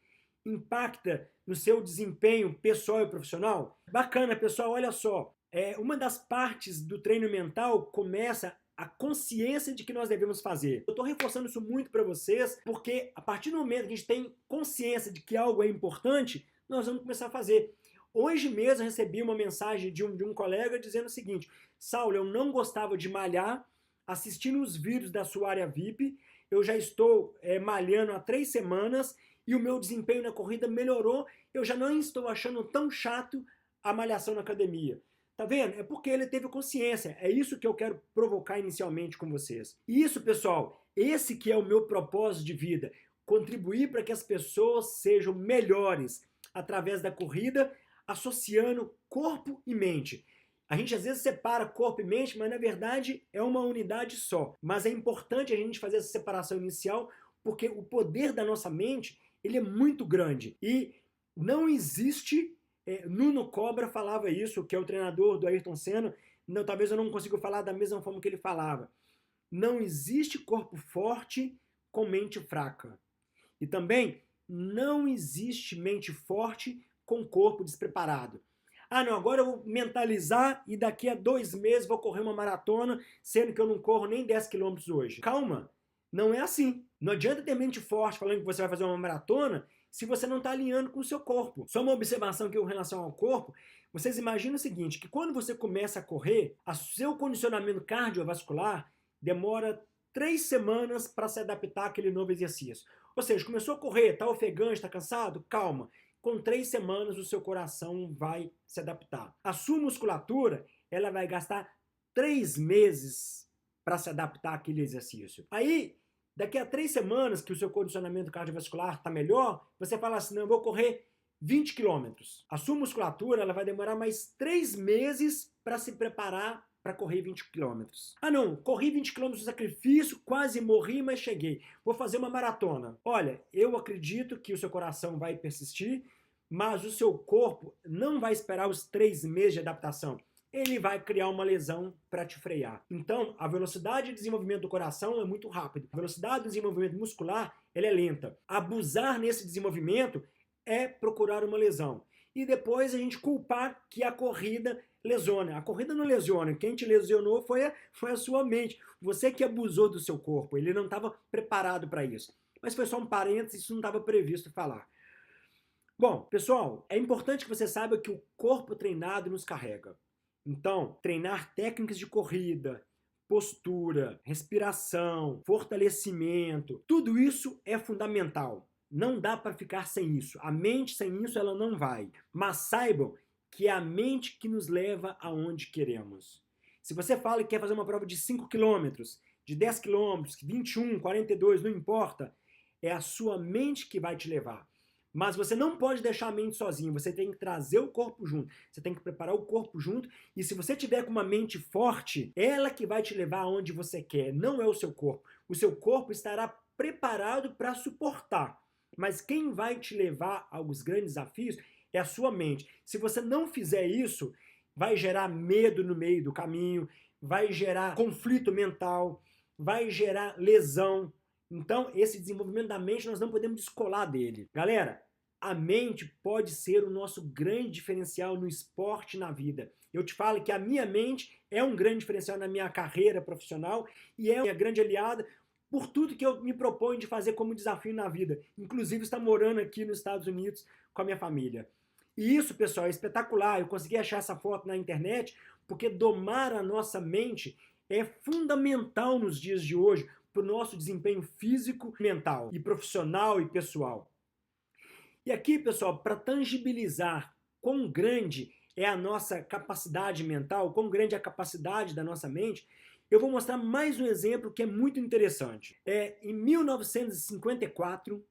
impacta no seu desempenho pessoal e profissional? Bacana, pessoal, olha só. Uma das partes do treino mental começa a consciência de que nós devemos fazer. Eu estou reforçando isso muito para vocês, porque a partir do momento que a gente tem consciência de que algo é importante, nós vamos começar a fazer. Hoje mesmo eu recebi uma mensagem de um colega dizendo o seguinte, Saulo, eu não gostava de malhar, assistindo os vídeos da sua área VIP, eu já estou malhando há 3 semanas e o meu desempenho na corrida melhorou, eu já não estou achando tão chato a malhação na academia. Tá vendo? É porque ele teve consciência. É isso que eu quero provocar inicialmente com vocês. E isso, pessoal, esse que é o meu propósito de vida. Contribuir para que as pessoas sejam melhores através da corrida, associando corpo e mente. A gente às vezes separa corpo e mente, mas na verdade é uma unidade só. Mas é importante a gente fazer essa separação inicial, porque o poder da nossa mente ele é muito grande. E não existe, Nuno Cobra falava isso, que é o treinador do Ayrton Senna, não, talvez eu não consiga falar da mesma forma que ele falava. Não existe corpo forte com mente fraca. E também não existe mente forte com corpo despreparado. Ah, não, agora eu vou mentalizar e daqui a 2 meses vou correr uma maratona, sendo que eu não corro nem 10 quilômetros hoje. Calma, não é assim. Não adianta ter mente forte falando que você vai fazer uma maratona se você não está alinhando com o seu corpo. Só uma observação aqui em relação ao corpo. Vocês imaginam o seguinte, que quando você começa a correr, o seu condicionamento cardiovascular demora 3 semanas para se adaptar àquele novo exercício. Ou seja, começou a correr, está ofegante, está cansado? Calma. Com 3 semanas o seu coração vai se adaptar. A sua musculatura, ela vai gastar 3 meses para se adaptar àquele exercício. Aí, daqui a 3 semanas que o seu condicionamento cardiovascular está melhor, você fala assim, não, eu vou correr 20 quilômetros. A sua musculatura, ela vai demorar mais 3 meses para se preparar para correr 20 quilômetros. Ah não, corri 20 quilômetros de sacrifício, quase morri, mas cheguei. Vou fazer uma maratona. Olha, eu acredito que o seu coração vai persistir, mas o seu corpo não vai esperar os 3 meses de adaptação. Ele vai criar uma lesão para te frear. Então, a velocidade de desenvolvimento do coração é muito rápida. A velocidade do desenvolvimento muscular, ela é lenta. Abusar nesse desenvolvimento é procurar uma lesão. E depois a gente culpar que a corrida lesiona. A corrida não lesiona. Quem te lesionou foi a sua mente. Você que abusou do seu corpo. Ele não estava preparado para isso. Mas foi só um parênteses, isso não estava previsto falar. Bom, pessoal, é importante que você saiba que o corpo treinado nos carrega. Então, treinar técnicas de corrida, postura, respiração, fortalecimento, tudo isso é fundamental. Não dá para ficar sem isso. A mente sem isso ela não vai. Mas saibam que é a mente que nos leva aonde queremos. Se você fala que quer fazer uma prova de 5 quilômetros, de 10 quilômetros, 21, 42, não importa, é a sua mente que vai te levar. Mas você não pode deixar a mente sozinho, você tem que trazer o corpo junto, você tem que preparar o corpo junto, e se você tiver com uma mente forte, ela que vai te levar aonde você quer, não é o seu corpo. O seu corpo estará preparado para suportar, mas quem vai te levar aos grandes desafios é a sua mente. Se você não fizer isso, vai gerar medo no meio do caminho, vai gerar conflito mental, vai gerar lesão. Então, esse desenvolvimento da mente nós não podemos descolar dele. Galera, a mente pode ser o nosso grande diferencial no esporte e na vida. Eu te falo que a minha mente é um grande diferencial na minha carreira profissional e é uma grande aliada por tudo que eu me proponho de fazer como desafio na vida. Inclusive, estar morando aqui nos Estados Unidos com a minha família. E isso, pessoal, é espetacular. Eu consegui achar essa foto na internet porque domar a nossa mente é fundamental nos dias de hoje para o nosso desempenho físico, mental e profissional e pessoal. E aqui, pessoal, para tangibilizar quão grande é a nossa capacidade mental, quão grande é a capacidade da nossa mente, eu vou mostrar mais um exemplo que é muito interessante. Em 1954,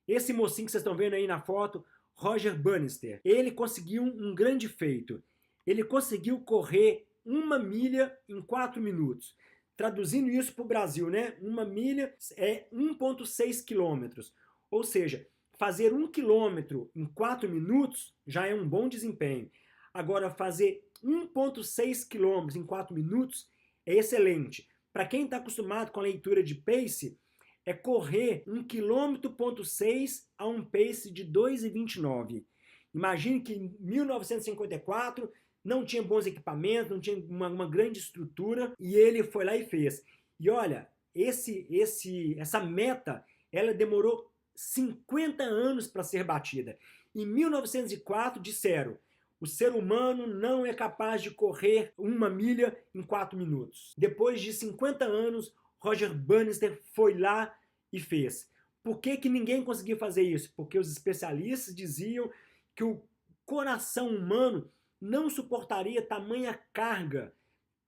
esse mocinho que vocês estão vendo aí na foto, Roger Bannister, ele conseguiu um grande feito. Ele conseguiu correr 1 milha em 4 minutos. Traduzindo isso para o Brasil, né? 1 milha é 1,6 quilômetros. Ou seja, fazer 1 quilômetro em 4 minutos já é um bom desempenho. Agora, fazer 1,6 quilômetros em 4 minutos é excelente. Para quem está acostumado com a leitura de pace, é correr 1,6 km a um pace de 2,29. Imagine que em 1954 não tinha bons equipamentos, não tinha uma grande estrutura, e ele foi lá e fez. E olha, essa meta, ela demorou 50 anos para ser batida. Em 1904 disseram, o ser humano não é capaz de correr 1 milha em 4 minutos. Depois de 50 anos, Roger Bannister foi lá e fez. Por que ninguém conseguia fazer isso? Porque os especialistas diziam que o coração humano não suportaria tamanha carga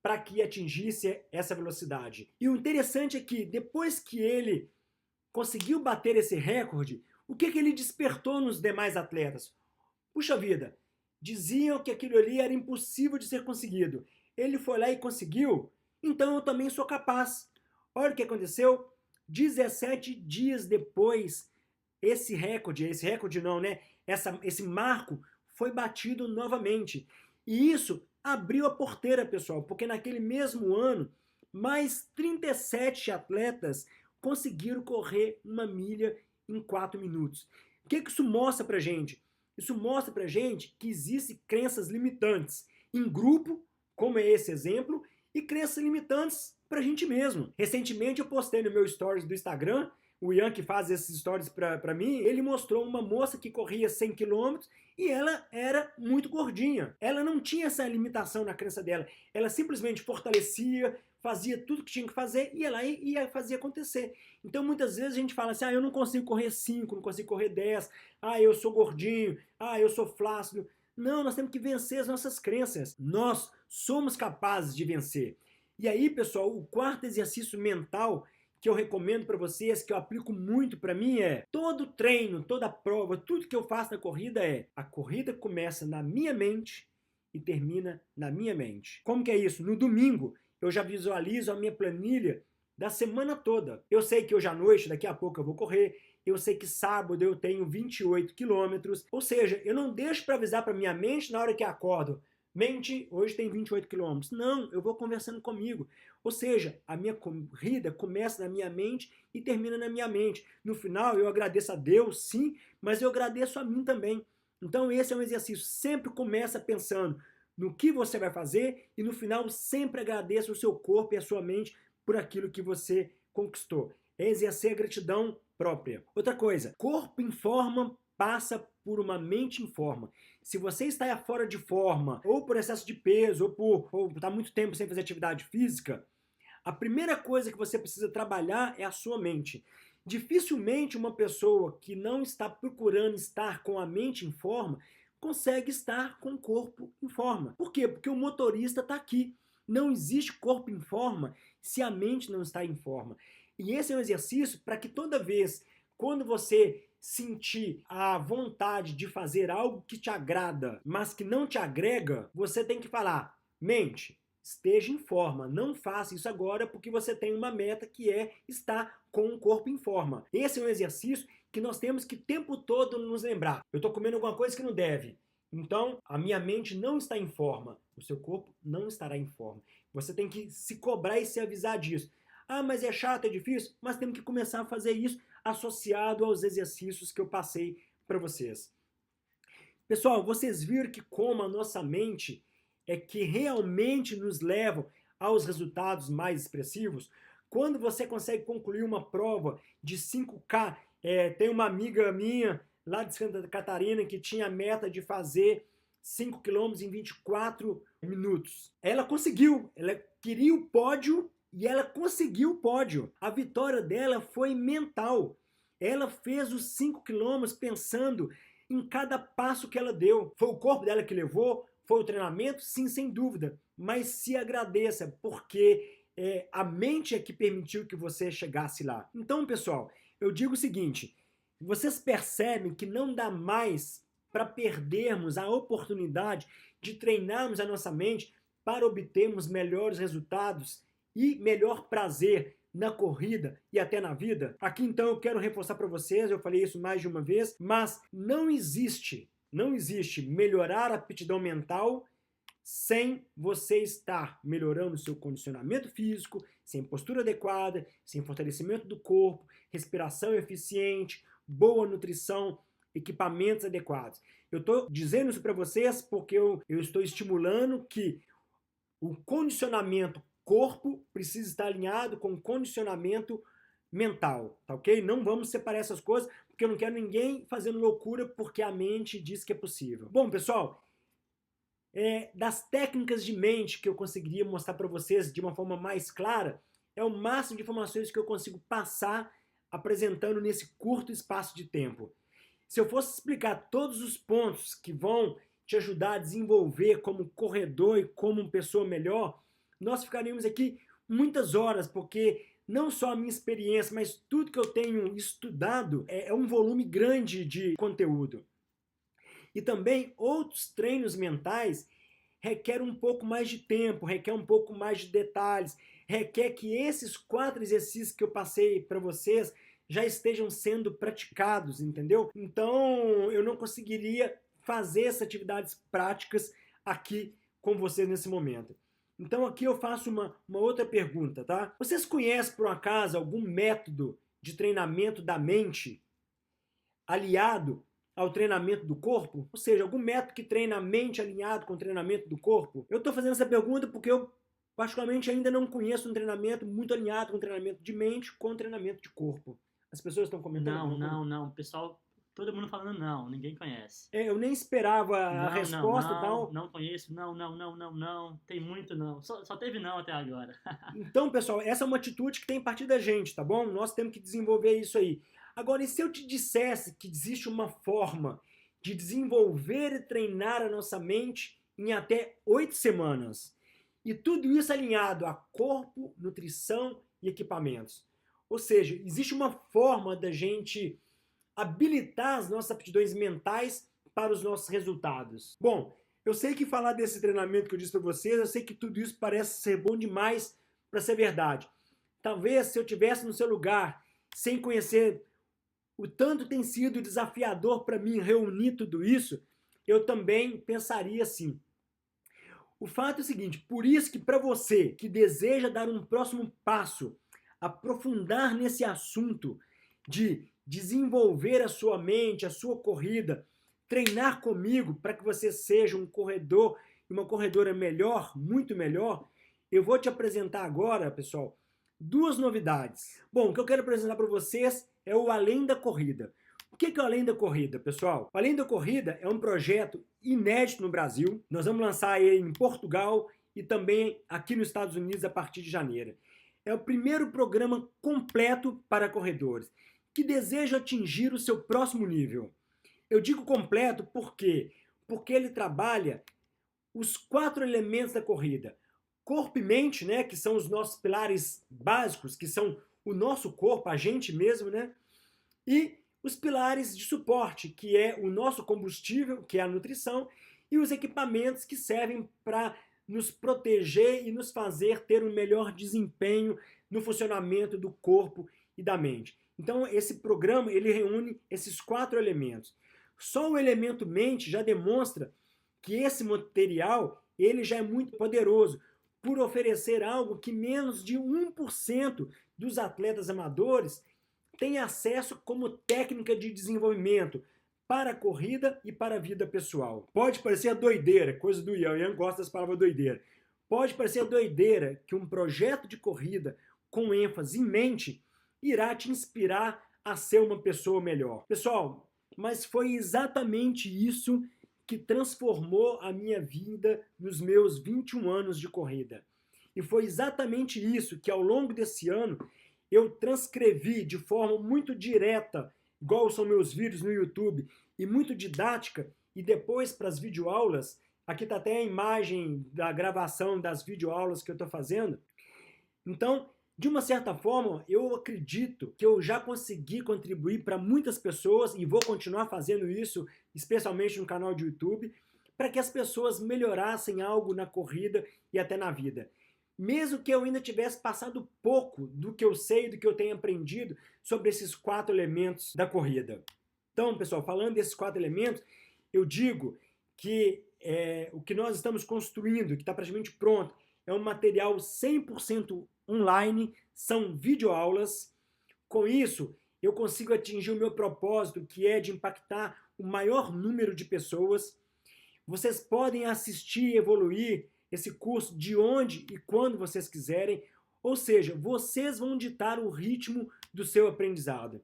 para que atingisse essa velocidade. E o interessante é que depois que ele conseguiu bater esse recorde, o que ele despertou nos demais atletas? Puxa vida, diziam que aquilo ali era impossível de ser conseguido. Ele foi lá e conseguiu, então eu também sou capaz. Olha o que aconteceu. 17 dias depois esse recorde não, né? Esse marco foi batido novamente. E isso abriu a porteira, pessoal, porque naquele mesmo ano, mais 37 atletas conseguiram correr 1 milha em 4 minutos. O que isso mostra pra gente? Isso mostra pra gente que existem crenças limitantes em grupo, como é esse exemplo, e crenças limitantes pra gente mesmo. Recentemente eu postei no meu stories do Instagram, o Ian que faz esses stories pra mim, ele mostrou uma moça que corria 100 km e ela era muito gordinha. Ela não tinha essa limitação na crença dela. Ela simplesmente fortalecia, fazia tudo que tinha que fazer e ela ia fazer acontecer. Então muitas vezes a gente fala assim, eu não consigo correr 5, não consigo correr 10, eu sou gordinho, eu sou flácido. Não, nós temos que vencer as nossas crenças. Nós somos capazes de vencer. E aí, pessoal, o quarto exercício mental que eu recomendo para vocês, que eu aplico muito para mim todo treino, toda prova, tudo que eu faço na corrida a corrida começa na minha mente e termina na minha mente. Como que é isso? No domingo, eu já visualizo a minha planilha da semana toda. Eu sei que hoje à noite, daqui a pouco eu vou correr, eu sei que sábado eu tenho 28 quilômetros, ou seja, eu não deixo para avisar para minha mente na hora que acordo, mente, hoje tem 28 quilômetros. Não, eu vou conversando comigo. Ou seja, a minha corrida começa na minha mente e termina na minha mente. No final, eu agradeço a Deus, sim, mas eu agradeço a mim também. Então, esse é um exercício. Sempre começa pensando no que você vai fazer e no final sempre agradeça o seu corpo e a sua mente por aquilo que você conquistou. É exercer a gratidão própria. Outra coisa, corpo em forma passa por uma mente em forma. Se você está fora de forma, ou por excesso de peso, ou está muito tempo sem fazer atividade física, a primeira coisa que você precisa trabalhar é a sua mente. Dificilmente uma pessoa que não está procurando estar com a mente em forma consegue estar com o corpo em forma. Por quê? Porque o motorista está aqui. Não existe corpo em forma se a mente não está em forma. E esse é um exercício para que toda vez, quando você sentir a vontade de fazer algo que te agrada, mas que não te agrega, você tem que falar, mente, esteja em forma, não faça isso agora porque você tem uma meta que é estar com o corpo em forma. Esse é um exercício que nós temos que o tempo todo nos lembrar. Eu estou comendo alguma coisa que não deve. Então, a minha mente não está em forma, o seu corpo não estará em forma. Você tem que se cobrar e se avisar disso. Mas é chato, é difícil, mas temos que começar a fazer isso associado aos exercícios que eu passei para vocês. Pessoal, vocês viram que como a nossa mente é que realmente nos leva aos resultados mais expressivos? Quando você consegue concluir uma prova de 5K, tem uma amiga minha lá de Santa Catarina que tinha a meta de fazer 5 km em 24 minutos. Ela conseguiu, ela queria o pódio e ela conseguiu o pódio. A vitória dela foi mental. Ela fez os 5 quilômetros pensando em cada passo que ela deu. Foi o corpo dela que levou? Foi o treinamento? Sim, sem dúvida. Mas se agradeça, porque a mente é que permitiu que você chegasse lá. Então, pessoal, eu digo o seguinte, vocês percebem que não dá mais para perdermos a oportunidade de treinarmos a nossa mente para obtermos melhores resultados e melhor prazer na corrida e até na vida? Aqui então eu quero reforçar para vocês, eu falei isso mais de uma vez, mas não existe melhorar a aptidão mental sem você estar melhorando o seu condicionamento físico, sem postura adequada, sem fortalecimento do corpo, respiração eficiente, boa nutrição, equipamentos adequados. Eu estou dizendo isso para vocês porque eu estou estimulando que o condicionamento corpo precisa estar alinhado com o condicionamento mental, tá ok? Não vamos separar essas coisas, porque eu não quero ninguém fazendo loucura porque a mente diz que é possível. Bom, pessoal, das técnicas de mente que eu conseguiria mostrar para vocês de uma forma mais clara, é o máximo de informações que eu consigo passar apresentando nesse curto espaço de tempo. Se eu fosse explicar todos os pontos que vão te ajudar a desenvolver como corredor e como uma pessoa melhor, nós ficaríamos aqui muitas horas, porque não só a minha experiência, mas tudo que eu tenho estudado é um volume grande de conteúdo. E também outros treinos mentais requer um pouco mais de tempo, requer um pouco mais de detalhes, requer que esses 4 exercícios que eu passei para vocês já estejam sendo praticados, entendeu? Então, eu não conseguiria fazer essas atividades práticas aqui com vocês nesse momento. Então, aqui eu faço uma outra pergunta, tá? Vocês conhecem, por um acaso, algum método de treinamento da mente aliado ao treinamento do corpo? Ou seja, algum método que treina a mente alinhado com o treinamento do corpo? Eu estou fazendo essa pergunta porque eu, particularmente, ainda não conheço um treinamento muito alinhado com o treinamento de mente com o treinamento de corpo. As pessoas estão comentando? Não. Pessoal, todo mundo falando não, ninguém conhece. Eu nem esperava a resposta e tal. Não conheço, não. Tem muito não. Só teve não até agora. Então, pessoal, essa é uma atitude que tem a partir da gente, tá bom? Nós temos que desenvolver isso aí. Agora, e se eu te dissesse que existe uma forma de desenvolver e treinar a nossa mente em até 8 semanas? E tudo isso alinhado a corpo, nutrição e equipamentos. Ou seja, existe uma forma da gente habilitar as nossas aptidões mentais para os nossos resultados. Bom, eu sei que falar desse treinamento que eu disse para vocês, eu sei que tudo isso parece ser bom demais para ser verdade. Talvez se eu estivesse no seu lugar, sem conhecer o tanto tem sido desafiador para mim reunir tudo isso, eu também pensaria assim. O fato é o seguinte, por isso que para você que deseja dar um próximo passo, aprofundar nesse assunto de desenvolver a sua mente, a sua corrida, treinar comigo para que você seja um corredor e uma corredora melhor, muito melhor, eu vou te apresentar agora, pessoal, 2 novidades. Bom, o que eu quero apresentar para vocês é o Além da Corrida. O que é o Além da Corrida, pessoal? O Além da Corrida é um projeto inédito no Brasil. Nós vamos lançar ele em Portugal e também aqui nos Estados Unidos a partir de janeiro. É o primeiro programa completo para corredores que desejam atingir o seu próximo nível. Eu digo completo porque ele trabalha os 4 elementos da corrida. Corpo e mente, né, que são os nossos pilares básicos, que são o nosso corpo, a gente mesmo, né? E os pilares de suporte, que é o nosso combustível, que é a nutrição, e os equipamentos que servem para nos proteger e nos fazer ter um melhor desempenho no funcionamento do corpo e da mente. Então, esse programa, ele reúne esses 4 elementos. Só o elemento mente já demonstra que esse material, ele já é muito poderoso, por oferecer algo que menos de 1% dos atletas amadores têm acesso como técnica de desenvolvimento para a corrida e para a vida pessoal. Pode parecer doideira, coisa do Ian. Ian gosta das palavras doideira. Pode parecer doideira que um projeto de corrida com ênfase em mente irá te inspirar a ser uma pessoa melhor. Pessoal, mas foi exatamente isso que transformou a minha vida nos meus 21 anos de corrida. E foi exatamente isso que ao longo desse ano eu transcrevi de forma muito direta, igual são meus vídeos no YouTube, e muito didática, e depois para as videoaulas, aqui está até a imagem da gravação das videoaulas que eu estou fazendo. Então, de uma certa forma, eu acredito que eu já consegui contribuir para muitas pessoas e vou continuar fazendo isso, especialmente no canal de YouTube, para que as pessoas melhorassem algo na corrida e até na vida. Mesmo que eu ainda tivesse passado pouco do que eu sei, do que eu tenho aprendido sobre esses 4 elementos da corrida. Então, pessoal, falando desses 4 elementos, eu digo que o que nós estamos construindo, que está praticamente pronto, é um material 100% online, são videoaulas. Com isso, eu consigo atingir o meu propósito, que é de impactar o maior número de pessoas. Vocês podem assistir e evoluir esse curso de onde e quando vocês quiserem, ou seja, vocês vão ditar o ritmo do seu aprendizado.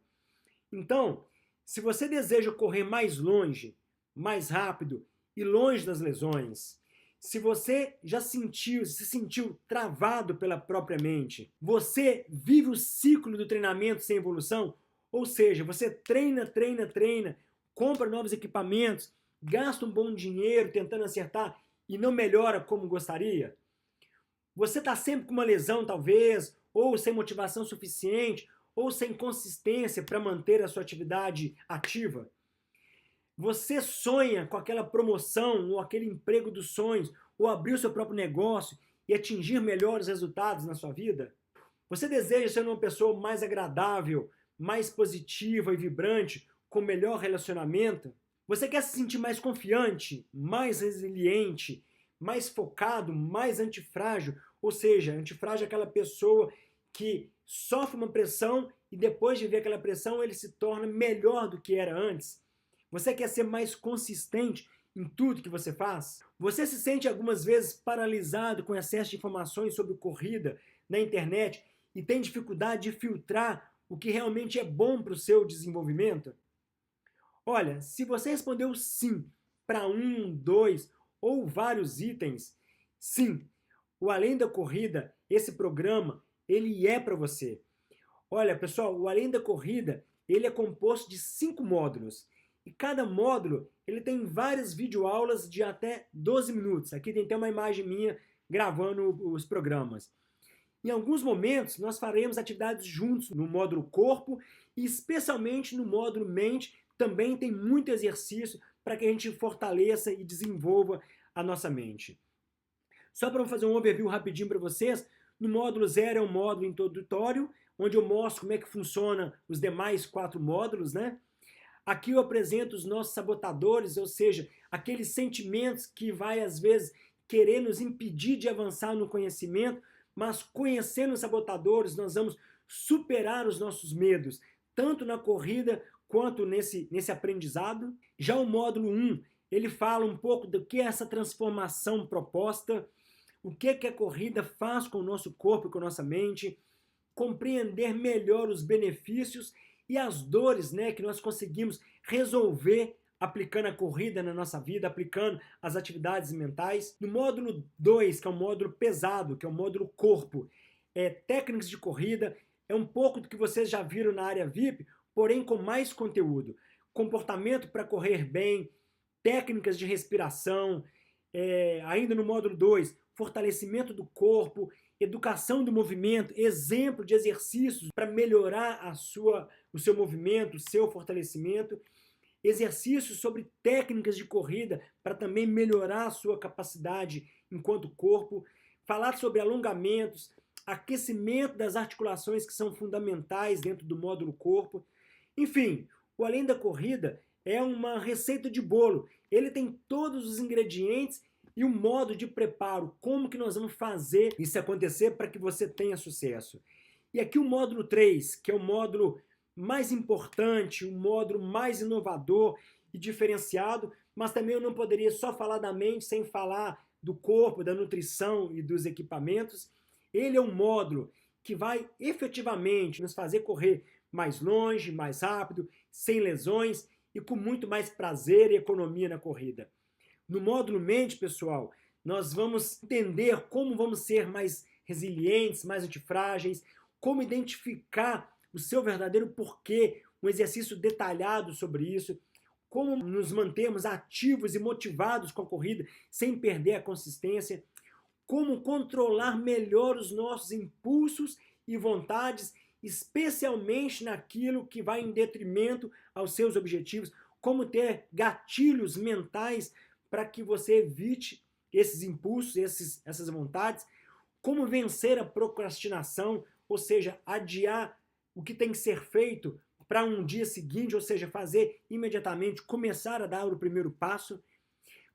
Então, se você deseja correr mais longe, mais rápido e longe das lesões, se você já se sentiu travado pela própria mente, você vive o ciclo do treinamento sem evolução, ou seja, você treina, compra novos equipamentos, gasta um bom dinheiro tentando acertar e não melhora como gostaria? Você está sempre com uma lesão, talvez, ou sem motivação suficiente, ou sem consistência para manter a sua atividade ativa? Você sonha com aquela promoção ou aquele emprego dos sonhos, ou abrir o seu próprio negócio e atingir melhores resultados na sua vida? Você deseja ser uma pessoa mais agradável, mais positiva e vibrante, com melhor relacionamento? Você quer se sentir mais confiante, mais resiliente, mais focado, mais antifrágil? Ou seja, antifrágil é aquela pessoa que sofre uma pressão e depois de ver aquela pressão ele se torna melhor do que era antes. Você quer ser mais consistente em tudo que você faz? Você se sente algumas vezes paralisado com excesso de informações sobre corrida na internet e tem dificuldade de filtrar o que realmente é bom para o seu desenvolvimento? Olha, se você respondeu sim para um, dois ou vários itens, sim, o Além da Corrida, esse programa, ele é para você. Olha, pessoal, o Além da Corrida, ele é composto de 5 módulos. E cada módulo, ele tem várias videoaulas de até 12 minutos. Aqui tem até uma imagem minha gravando os programas. Em alguns momentos, nós faremos atividades juntos no módulo Corpo e especialmente no módulo Mente, também tem muito exercício para que a gente fortaleça e desenvolva a nossa mente. Só para fazer um overview rapidinho para vocês, no módulo 0 é um módulo introdutório, onde eu mostro como é que funciona os demais 4 módulos, né? Aqui eu apresento os nossos sabotadores, ou seja, aqueles sentimentos que vai às vezes querer nos impedir de avançar no conhecimento, mas conhecendo os sabotadores nós vamos superar os nossos medos, tanto na corrida quanto nesse aprendizado. Já o módulo 1, ele fala um pouco do que é essa transformação proposta, o que a corrida faz com o nosso corpo e com a nossa mente, compreender melhor os benefícios e as dores, né, que nós conseguimos resolver aplicando a corrida na nossa vida, aplicando as atividades mentais. No módulo 2, que é o módulo pesado, que é o módulo corpo, técnicas de corrida, é um pouco do que vocês já viram na área VIP, porém com mais conteúdo. Comportamento para correr bem, técnicas de respiração, ainda no módulo 2, fortalecimento do corpo, educação do movimento, exemplo de exercícios para melhorar o seu movimento, o seu fortalecimento, exercícios sobre técnicas de corrida para também melhorar a sua capacidade enquanto corpo, falar sobre alongamentos, aquecimento das articulações que são fundamentais dentro do módulo corpo. Enfim, o Além da Corrida é uma receita de bolo. Ele tem todos os ingredientes e o modo de preparo, como que nós vamos fazer isso acontecer para que você tenha sucesso. E aqui o módulo 3, que é o módulo mais importante, o módulo mais inovador e diferenciado, mas também eu não poderia só falar da mente sem falar do corpo, da nutrição e dos equipamentos. Ele é um módulo que vai efetivamente nos fazer correr mais longe, mais rápido, sem lesões e com muito mais prazer e economia na corrida. No módulo Mente, pessoal, nós vamos entender como vamos ser mais resilientes, mais antifrágeis, como identificar o seu verdadeiro porquê, um exercício detalhado sobre isso, como nos mantermos ativos e motivados com a corrida sem perder a consistência, como controlar melhor os nossos impulsos e vontades, especialmente naquilo que vai em detrimento aos seus objetivos, como ter gatilhos mentais para que você evite esses impulsos, essas vontades, como vencer a procrastinação, ou seja, adiar o que tem que ser feito para um dia seguinte, ou seja, fazer imediatamente, começar a dar o primeiro passo,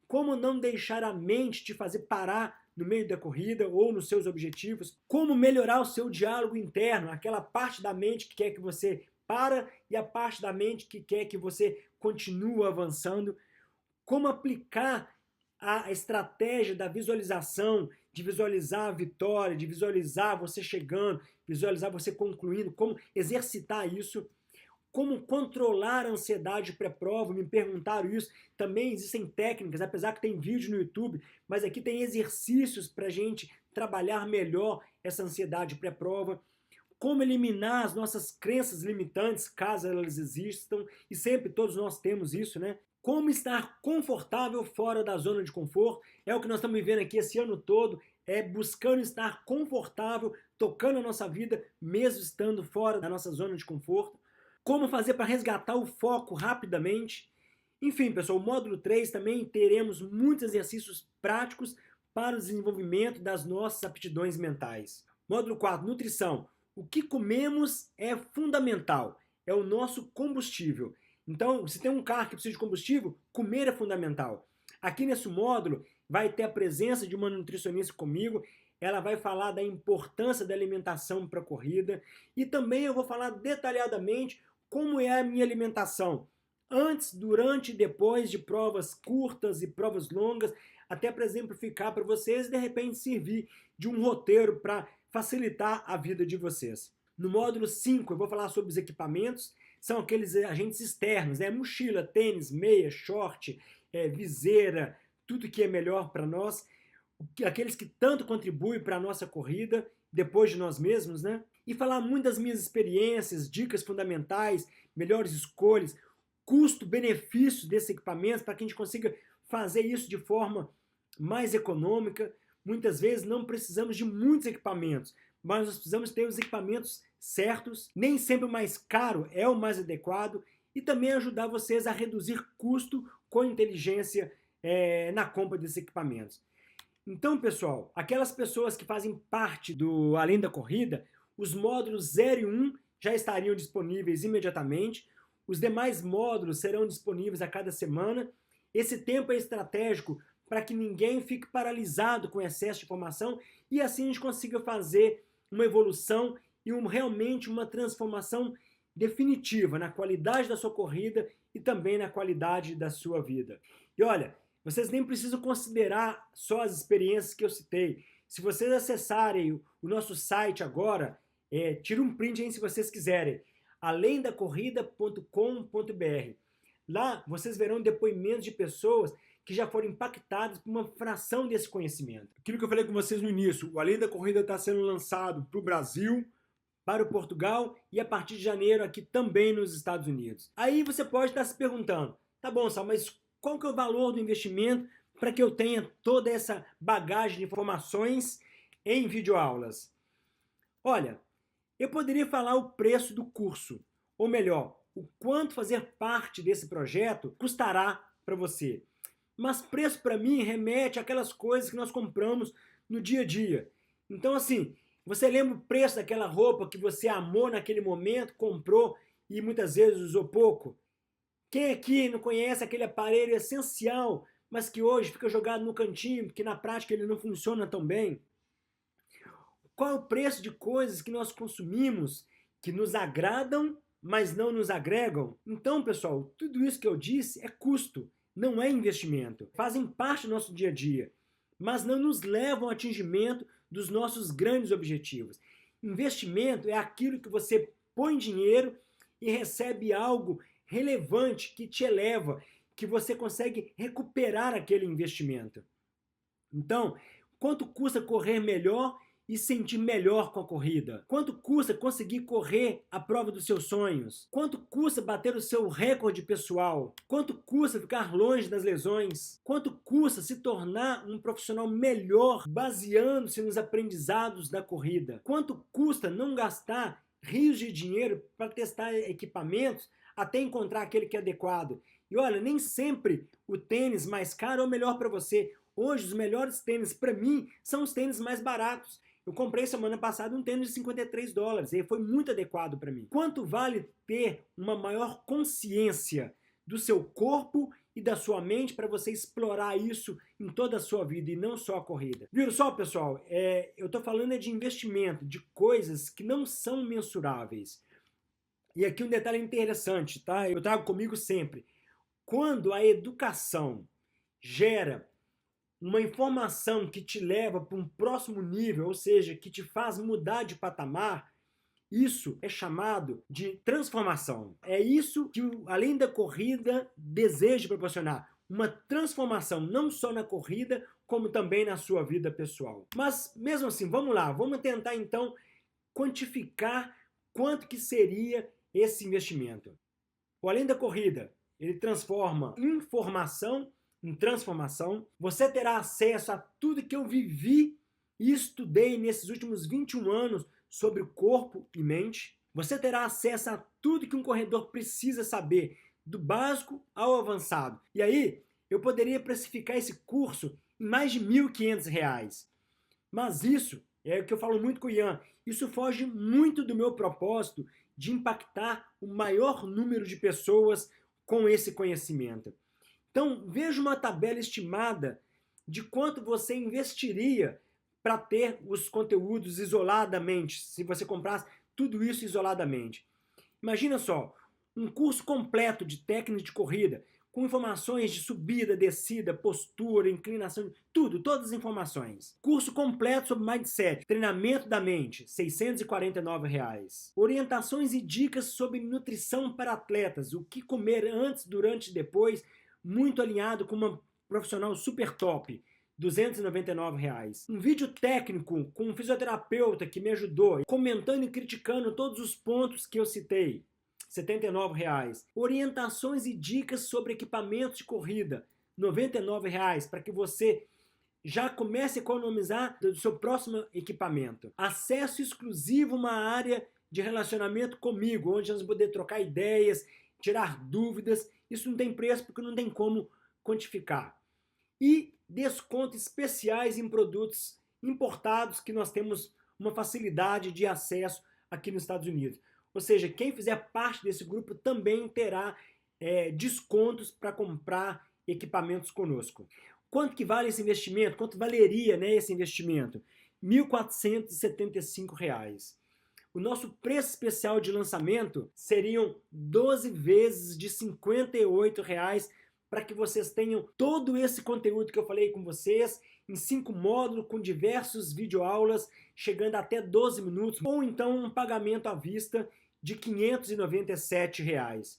como não deixar a mente te fazer parar no meio da corrida ou nos seus objetivos, como melhorar o seu diálogo interno, aquela parte da mente que quer que você para e a parte da mente que quer que você continue avançando, como aplicar a estratégia da visualização, de visualizar a vitória, de visualizar você chegando, visualizar você concluindo, como exercitar isso, como controlar a ansiedade pré-prova, me perguntaram isso, também existem técnicas, apesar que tem vídeo no YouTube, mas aqui tem exercícios para a gente trabalhar melhor essa ansiedade pré-prova, como eliminar as nossas crenças limitantes, caso elas existam, e sempre todos nós temos isso, né? Como estar confortável fora da zona de conforto, é o que nós estamos vivendo aqui esse ano todo, buscando estar confortável, tocando a nossa vida, mesmo estando fora da nossa zona de conforto. Como fazer para resgatar o foco rapidamente. Enfim, pessoal, o módulo 3 também teremos muitos exercícios práticos para o desenvolvimento das nossas aptidões mentais. Módulo 4, nutrição. O que comemos é fundamental. é o nosso combustível. Então, se tem um carro que precisa de combustível, comer é fundamental. Aqui nesse módulo vai ter a presença de uma nutricionista comigo, ela vai falar da importância da alimentação para a corrida e também eu vou falar detalhadamente como é a minha alimentação antes, durante e depois de provas curtas e provas longas, até para exemplificar para vocês e de repente servir de um roteiro para facilitar a vida de vocês. No módulo 5 eu vou falar sobre os equipamentos, são aqueles agentes externos, mochila, tênis, meia, short, viseira, tudo que é melhor para nós, aqueles que tanto contribuem para a nossa corrida, depois de nós mesmos, né? E falar muito das minhas experiências, dicas fundamentais, melhores escolhas, custo-benefício desses equipamentos, para que a gente consiga fazer isso de forma mais econômica. Muitas vezes não precisamos de muitos equipamentos, mas nós precisamos ter os equipamentos certos, nem sempre o mais caro é o mais adequado, e também ajudar vocês a reduzir custo com inteligência na compra desses equipamentos. Então, pessoal, aquelas pessoas que fazem parte do Além da Corrida, os módulos 0 e 1 já estariam disponíveis imediatamente, os demais módulos serão disponíveis a cada semana. Esse tempo é estratégico para que ninguém fique paralisado com excesso de informação e assim a gente consiga fazer uma evolução e realmente uma transformação definitiva na qualidade da sua corrida e também na qualidade da sua vida. E olha, vocês nem precisam considerar só as experiências que eu citei. Se vocês acessarem o nosso site agora, tira um print aí se vocês quiserem, alemdacorrida.com.br. Lá vocês verão depoimentos de pessoas que já foram impactadas por uma fração desse conhecimento. Aquilo que eu falei com vocês no início, o Além da Corrida está sendo lançado para o Brasil, para o Portugal e a partir de janeiro aqui também nos Estados Unidos. Aí você pode estar se perguntando, tá bom, Sal, mas qual que é o valor do investimento para que eu tenha toda essa bagagem de informações em videoaulas? Olha, eu poderia falar o preço do curso, ou melhor, o quanto fazer parte desse projeto custará para você. Mas preço para mim remete àquelas coisas que nós compramos no dia a dia. Então assim, você lembra o preço daquela roupa que você amou naquele momento, comprou e muitas vezes usou pouco? Quem aqui não conhece aquele aparelho essencial, mas que hoje fica jogado no cantinho, porque na prática ele não funciona tão bem? Qual é o preço de coisas que nós consumimos que nos agradam, mas não nos agregam? Então, pessoal, tudo isso que eu disse é custo, não é investimento. Fazem parte do nosso dia a dia, mas não nos levam ao atingimento dos nossos grandes objetivos. Investimento é aquilo que você põe dinheiro e recebe algo relevante que te eleva, que você consegue recuperar aquele investimento. Então, quanto custa correr melhor e sentir melhor com a corrida? Quanto custa conseguir correr a prova dos seus sonhos? Quanto custa bater o seu recorde pessoal? Quanto custa ficar longe das lesões? Quanto custa se tornar um profissional melhor baseando-se nos aprendizados da corrida? Quanto custa não gastar rios de dinheiro para testar equipamentos até encontrar aquele que é adequado? E olha, nem sempre o tênis mais caro é o melhor para você. Hoje, os melhores tênis para mim são os tênis mais baratos. Eu comprei semana passada um tênis de $53 e foi muito adequado para mim. Quanto vale ter uma maior consciência do seu corpo e da sua mente para você explorar isso em toda a sua vida e não só a corrida? Viram só, pessoal? Eu estou falando de investimento, de coisas que não são mensuráveis. E aqui um detalhe interessante, tá? Eu trago comigo sempre. Quando a educação gera uma informação que te leva para um próximo nível, ou seja, que te faz mudar de patamar, isso é chamado de transformação. É isso que o Além da Corrida deseja proporcionar. Uma transformação não só na corrida, como também na sua vida pessoal. Mas mesmo assim, vamos lá, vamos tentar então quantificar quanto que seria esse investimento. O Além da Corrida, ele transforma informação em transformação. Você terá acesso a tudo que eu vivi e estudei nesses últimos 21 anos sobre o corpo e mente. Você terá acesso a tudo que um corredor precisa saber, do básico ao avançado. E aí, eu poderia precificar esse curso em mais de R$ 1.500. Mas isso É o que eu falo muito com o Ian. Isso foge muito do meu propósito de impactar o maior número de pessoas com esse conhecimento. Então, veja uma tabela estimada de quanto você investiria para ter os conteúdos isoladamente, se você comprasse tudo isso isoladamente. Imagina só, um curso completo de técnica de corrida, com informações de subida, descida, postura, inclinação, tudo, todas as informações. Curso completo sobre mindset, treinamento da mente, R$ 649. Orientações e dicas sobre nutrição para atletas, o que comer antes, durante e depois, muito alinhado com uma profissional super top, R$ 299. Um vídeo técnico com um fisioterapeuta que me ajudou, comentando e criticando todos os pontos que eu citei, R$ 79. Orientações e dicas sobre equipamentos de corrida, R$ 99, para que você já comece a economizar do seu próximo equipamento. Acesso exclusivo a uma área de relacionamento comigo, onde nós vamos poder trocar ideias, tirar dúvidas. Isso não tem preço porque não tem como quantificar. E descontos especiais em produtos importados que nós temos uma facilidade de acesso aqui nos Estados Unidos. Ou seja, quem fizer parte desse grupo também terá descontos para comprar equipamentos conosco. Quanto que vale esse investimento? Quanto valeria, né, esse investimento? R$ 1.475. O nosso preço especial de lançamento seriam 12 vezes de R$ 58 para que vocês tenham todo esse conteúdo que eu falei com vocês em 5 módulos com diversos videoaulas, chegando até 12 minutos, ou então um pagamento à vista de R$ 597.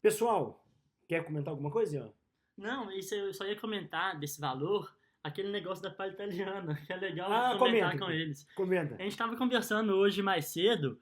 Pessoal, quer comentar alguma coisa, Ian? Não, isso eu só ia comentar desse valor, aquele negócio da palha italiana, que é legal comenta comentar com eles. Comenta. A gente estava conversando hoje mais cedo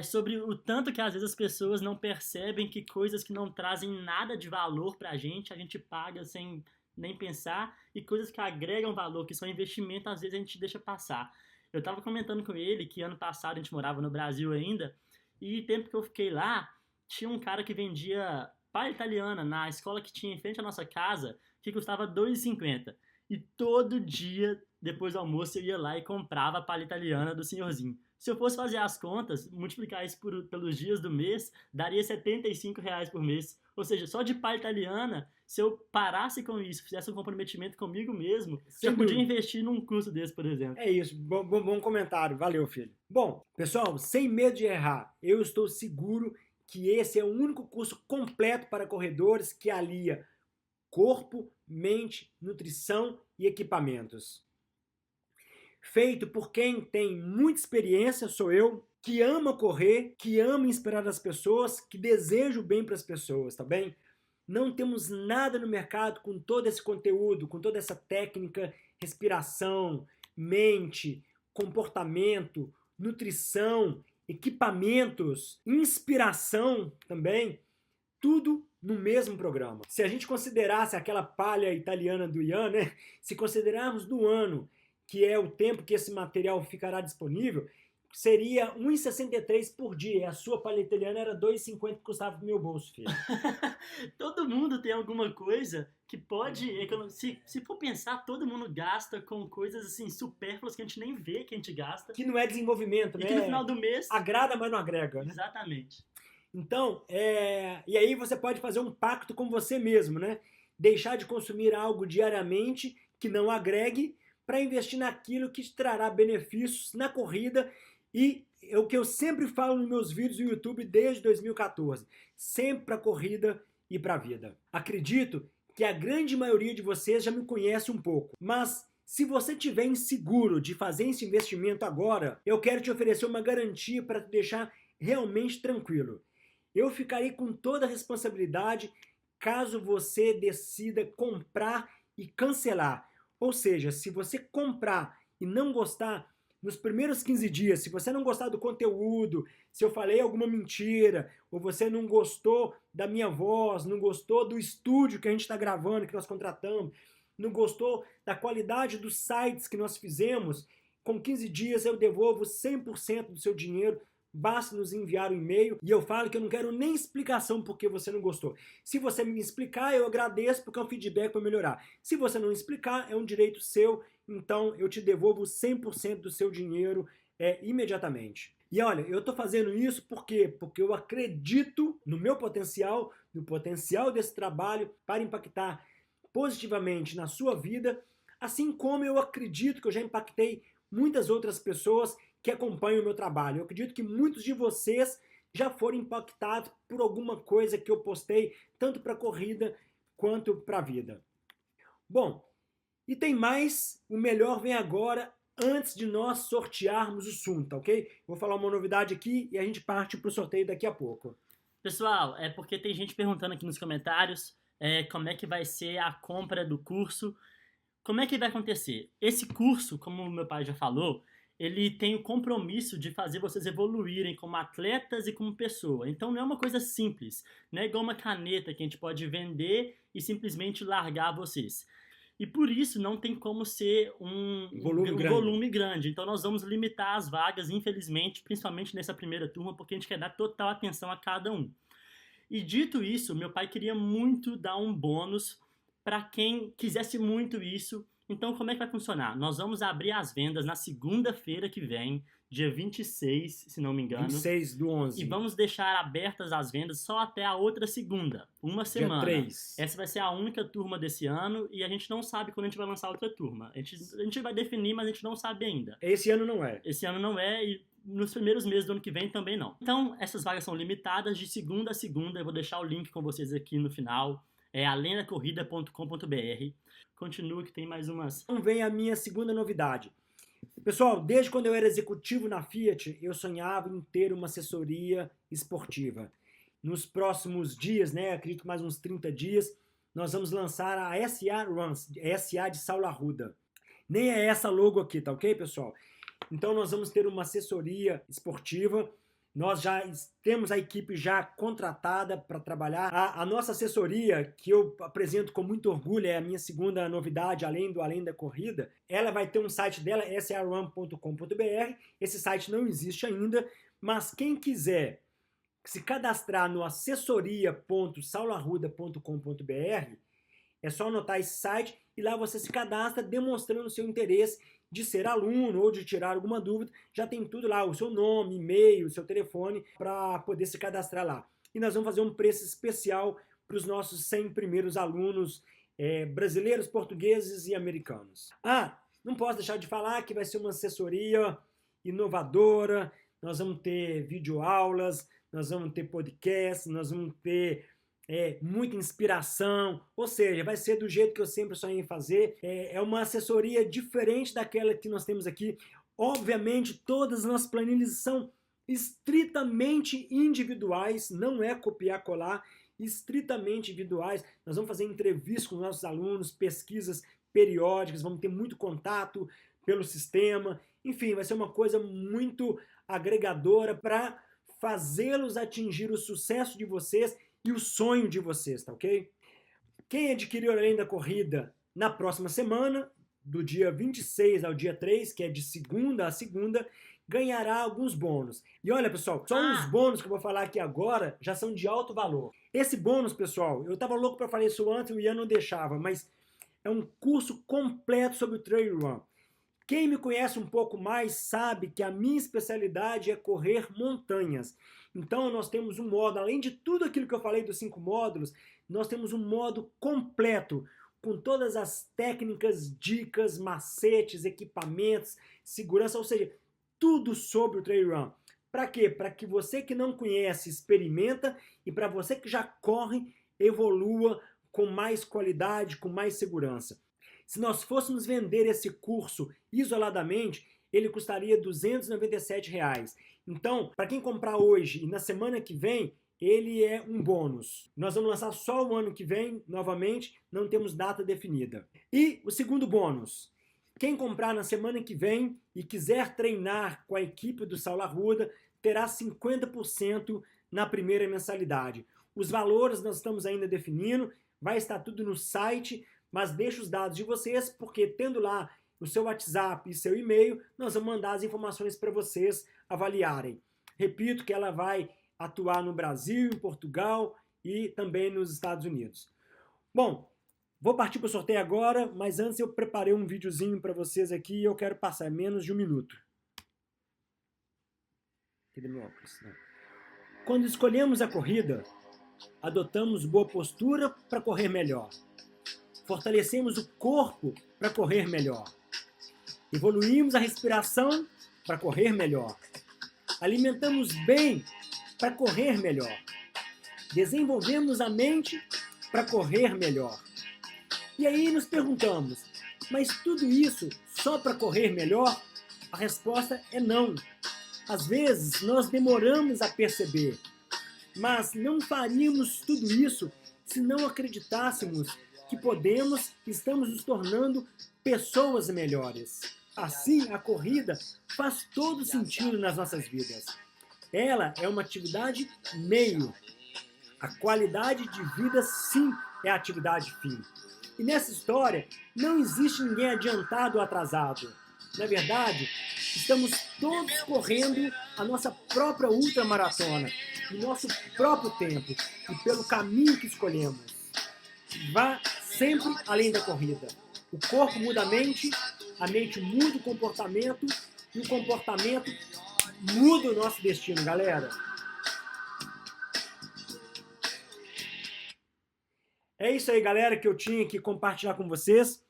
sobre o tanto que às vezes as pessoas não percebem que coisas que não trazem nada de valor pra a gente paga sem nem pensar, e coisas que agregam valor, que são investimento, às vezes a gente deixa passar. Eu estava comentando com ele que ano passado a gente morava no Brasil ainda, e tempo que eu fiquei lá, tinha um cara que vendia palha italiana na escola que tinha em frente à nossa casa, que custava R$ 2,50. E todo dia, depois do almoço, eu ia lá e comprava a palha italiana do senhorzinho. Se eu fosse fazer as contas, multiplicar isso pelos dias do mês, daria R$ 75 por mês. Ou seja, só de palha italiana, se eu parasse com isso, fizesse um comprometimento comigo mesmo, Sem já podia dúvida. investir num curso desse, por exemplo. É isso, bom comentário, valeu, filho. Bom, pessoal, sem medo de errar, eu estou seguro que esse é o único curso completo para corredores que alia corpo, mente, nutrição e equipamentos. Feito por quem tem muita experiência, sou eu, que ama correr, que ama inspirar as pessoas, que deseja o bem para as pessoas, tá bem? Não temos nada no mercado com todo esse conteúdo, com toda essa técnica, respiração, mente, comportamento, nutrição, equipamentos, inspiração também, tudo no mesmo programa. Se a gente considerasse aquela palha italiana do Ian, né? Se considerarmos do ano, que é o tempo que esse material ficará disponível, seria R$ 1,63 por dia. E a sua palha italiana era R$ 2,50 que custava pro meu bolso, filho. Todo mundo tem alguma coisa que pode economizar. Se for pensar, todo mundo gasta com coisas assim supérfluas que a gente nem vê que a gente gasta. Que não é desenvolvimento, E né? que no final do mês. Agrada, mas não agrega, né? Exatamente. Então, e aí você pode fazer um pacto com você mesmo, né? Deixar de consumir algo diariamente que não agregue para investir naquilo que te trará benefícios na corrida. E é o que eu sempre falo nos meus vídeos no YouTube desde 2014. Sempre para a corrida e para a vida. Acredito que a grande maioria de vocês já me conhece um pouco. Mas se você estiver inseguro de fazer esse investimento agora, eu quero te oferecer uma garantia para te deixar realmente tranquilo. Eu ficarei com toda a responsabilidade caso você decida comprar e cancelar. Ou seja, se você comprar e não gostar, nos primeiros 15 dias, se você não gostar do conteúdo, se eu falei alguma mentira, ou você não gostou da minha voz, não gostou do estúdio que a gente está gravando, que nós contratamos, não gostou da qualidade dos sites que nós fizemos, com 15 dias eu devolvo 100% do seu dinheiro. Basta nos enviar um e-mail e eu falo que eu não quero nem explicação porque você não gostou. Se você me explicar, eu agradeço porque é um feedback para melhorar. Se você não explicar, é um direito seu, então eu te devolvo 100% do seu dinheiro imediatamente. E olha, eu estou fazendo isso por quê? Porque eu acredito no meu potencial, no potencial desse trabalho para impactar positivamente na sua vida, assim como eu acredito que eu já impactei muitas outras pessoas que acompanham o meu trabalho. Eu acredito que muitos de vocês já foram impactados por alguma coisa que eu postei, tanto para a corrida quanto para a vida. Bom, e tem mais, o melhor vem agora, antes de nós sortearmos o Sunta, ok? Vou falar uma novidade aqui e a gente parte para o sorteio daqui a pouco. Pessoal, é porque tem gente perguntando aqui nos comentários como é que vai ser a compra do curso. Como é que vai acontecer? Esse curso, como o meu pai já falou, ele tem o compromisso de fazer vocês evoluírem como atletas e como pessoa. Então não é uma coisa simples, não é igual uma caneta que a gente pode vender e simplesmente largar vocês. E por isso não tem como ser um volume grande. Então nós vamos limitar as vagas, infelizmente, principalmente nessa primeira turma, porque a gente quer dar total atenção a cada um. E dito isso, meu pai queria muito dar um bônus para quem quisesse muito isso. Então, como é que vai funcionar? Nós vamos abrir as vendas na segunda-feira que vem, dia 26, se não me engano. 26/11. E vamos deixar abertas as vendas só até a outra segunda, uma semana. Dia 3. Essa vai ser a única turma desse ano e a gente não sabe quando a gente vai lançar outra turma. A gente vai definir, mas a gente não sabe ainda. Esse ano não é. Esse ano não é e nos primeiros meses do ano que vem também não. Então, essas vagas são limitadas de segunda a segunda. Eu vou deixar o link com vocês aqui no final. É alendacorrida.com.br. Continua que tem mais umas. Então vem a minha segunda novidade. Pessoal, desde quando eu era executivo na Fiat, eu sonhava em ter uma assessoria esportiva. Nos próximos dias, acredito que mais uns 30 dias, nós vamos lançar a SA Runs, SA de Saulo Arruda. Nem é essa logo aqui, tá ok, pessoal? Então nós vamos ter uma assessoria esportiva. Nós já temos a equipe já contratada para trabalhar. A nossa assessoria, que eu apresento com muito orgulho, é a minha segunda novidade, além da corrida. Ela vai ter um site dela, sarun.com.br. Esse site não existe ainda, mas quem quiser se cadastrar no assessoria.sauloarruda.com.br, é só anotar esse site e lá você se cadastra demonstrando o seu interesse de ser aluno ou de tirar alguma dúvida. Já tem tudo lá, o seu nome, e-mail, o seu telefone, para poder se cadastrar lá. E nós vamos fazer um preço especial para os nossos 100 primeiros alunos brasileiros, portugueses e americanos. Não posso deixar de falar que vai ser uma assessoria inovadora. Nós vamos ter videoaulas, nós vamos ter podcast, nós vamos ter muita inspiração, ou seja, vai ser do jeito que eu sempre sonhei em fazer. É uma assessoria diferente daquela que nós temos aqui. Obviamente, todas as nossas planilhas são estritamente individuais, não é copiar-colar, estritamente individuais. Nós vamos fazer entrevistas com os nossos alunos, pesquisas periódicas, vamos ter muito contato pelo sistema. Enfim, vai ser uma coisa muito agregadora para fazê-los atingir o sucesso de vocês e o sonho de vocês, tá ok? Quem adquiriu Além da Corrida na próxima semana, do dia 26 ao dia 3, que é de segunda a segunda, ganhará alguns bônus. E olha, pessoal, só os bônus que eu vou falar aqui agora já são de alto valor. Esse bônus, pessoal, eu tava louco para falar isso antes, o Ian não deixava, mas é um curso completo sobre o Trail Run. Quem me conhece um pouco mais sabe que a minha especialidade é correr montanhas. Então nós temos um módulo, além de tudo aquilo que eu falei dos 5 módulos, nós temos um módulo completo, com todas as técnicas, dicas, macetes, equipamentos, segurança, ou seja, tudo sobre o Trail Run. Para quê? Para que você que não conhece, experimenta, e para você que já corre, evolua com mais qualidade, com mais segurança. Se nós fôssemos vender esse curso isoladamente, ele custaria R$ 297. Então, para quem comprar hoje e na semana que vem, ele é um bônus. Nós vamos lançar só o ano que vem, novamente, não temos data definida. E o segundo bônus, quem comprar na semana que vem e quiser treinar com a equipe do Saulo Arruda, terá 50% na primeira mensalidade. Os valores nós estamos ainda definindo, vai estar tudo no site, mas deixo os dados de vocês, porque tendo lá o seu WhatsApp e seu e-mail, nós vamos mandar as informações para vocês avaliarem. Repito que ela vai atuar no Brasil, em Portugal e também nos Estados Unidos. Bom, vou partir para o sorteio agora, mas antes eu preparei um videozinho para vocês aqui e eu quero passar menos de 1 minuto. Cadê meu óculos? Não. Quando escolhemos a corrida, adotamos boa postura para correr melhor. Fortalecemos o corpo para correr melhor. Evoluímos a respiração para correr melhor. Alimentamos bem para correr melhor. Desenvolvemos a mente para correr melhor. E aí nos perguntamos, mas tudo isso só para correr melhor? A resposta é não. Às vezes nós demoramos a perceber, mas não faríamos tudo isso se não acreditássemos que podemos e estamos nos tornando pessoas melhores. Assim, a corrida faz todo sentido nas nossas vidas. Ela é uma atividade meio. A qualidade de vida, sim, é a atividade fim. E nessa história, não existe ninguém adiantado ou atrasado. Na verdade, estamos todos correndo a nossa própria ultramaratona, no nosso próprio tempo e pelo caminho que escolhemos. Vá sempre além da corrida. O corpo muda a mente muda o comportamento e o comportamento muda o nosso destino, galera. É isso aí, galera, que eu tinha que compartilhar com vocês.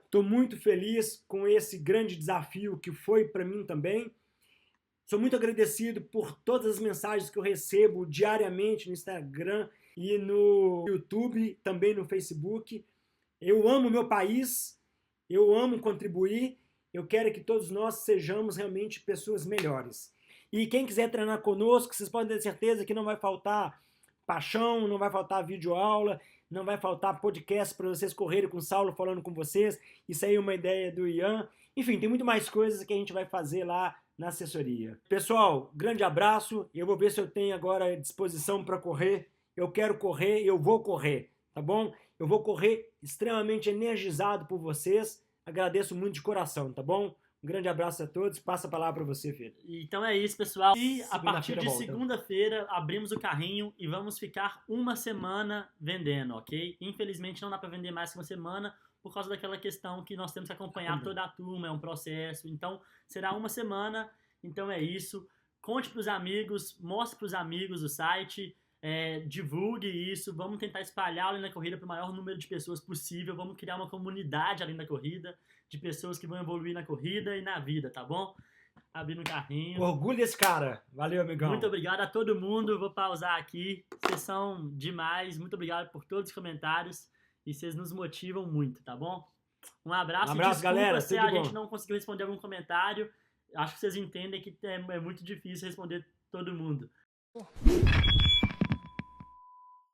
Estou muito feliz com esse grande desafio que foi para mim também. Sou muito agradecido por todas as mensagens que eu recebo diariamente no Instagram e no YouTube, também no Facebook. Eu amo meu país, eu amo contribuir, eu quero que todos nós sejamos realmente pessoas melhores. E quem quiser treinar conosco, vocês podem ter certeza que não vai faltar paixão, não vai faltar videoaula, não vai faltar podcast para vocês correrem com o Saulo falando com vocês. Isso aí é uma ideia do Ian. Enfim, tem muito mais coisas que a gente vai fazer lá na assessoria. Pessoal, grande abraço. Eu vou ver se eu tenho agora disposição para correr. Eu quero correr, eu vou correr, tá bom? Eu vou correr extremamente energizado por vocês. Agradeço muito de coração, tá bom? Um grande abraço a todos. Passa a palavra para você, Pedro. Então é isso, pessoal. E a partir de segunda-feira abrimos o carrinho e vamos ficar uma semana vendendo, ok? Infelizmente não dá para vender mais que uma semana por causa daquela questão que nós temos que acompanhar toda a turma, é um processo. Então será uma semana. Então é isso. Conte para os amigos, mostre para os amigos o site. Divulgue isso, vamos tentar espalhar além da corrida para o maior número de pessoas possível, vamos criar uma comunidade além da corrida, de pessoas que vão evoluir na corrida e na vida, tá bom? Abrindo o carrinho. Orgulho desse cara. Valeu, amigão. Muito obrigado a todo mundo, vou pausar aqui, vocês são demais, muito obrigado por todos os comentários e vocês nos motivam muito, tá bom? Um abraço, desculpa, galera, se a gente não conseguiu responder algum comentário, acho que vocês entendem que é muito difícil responder todo mundo.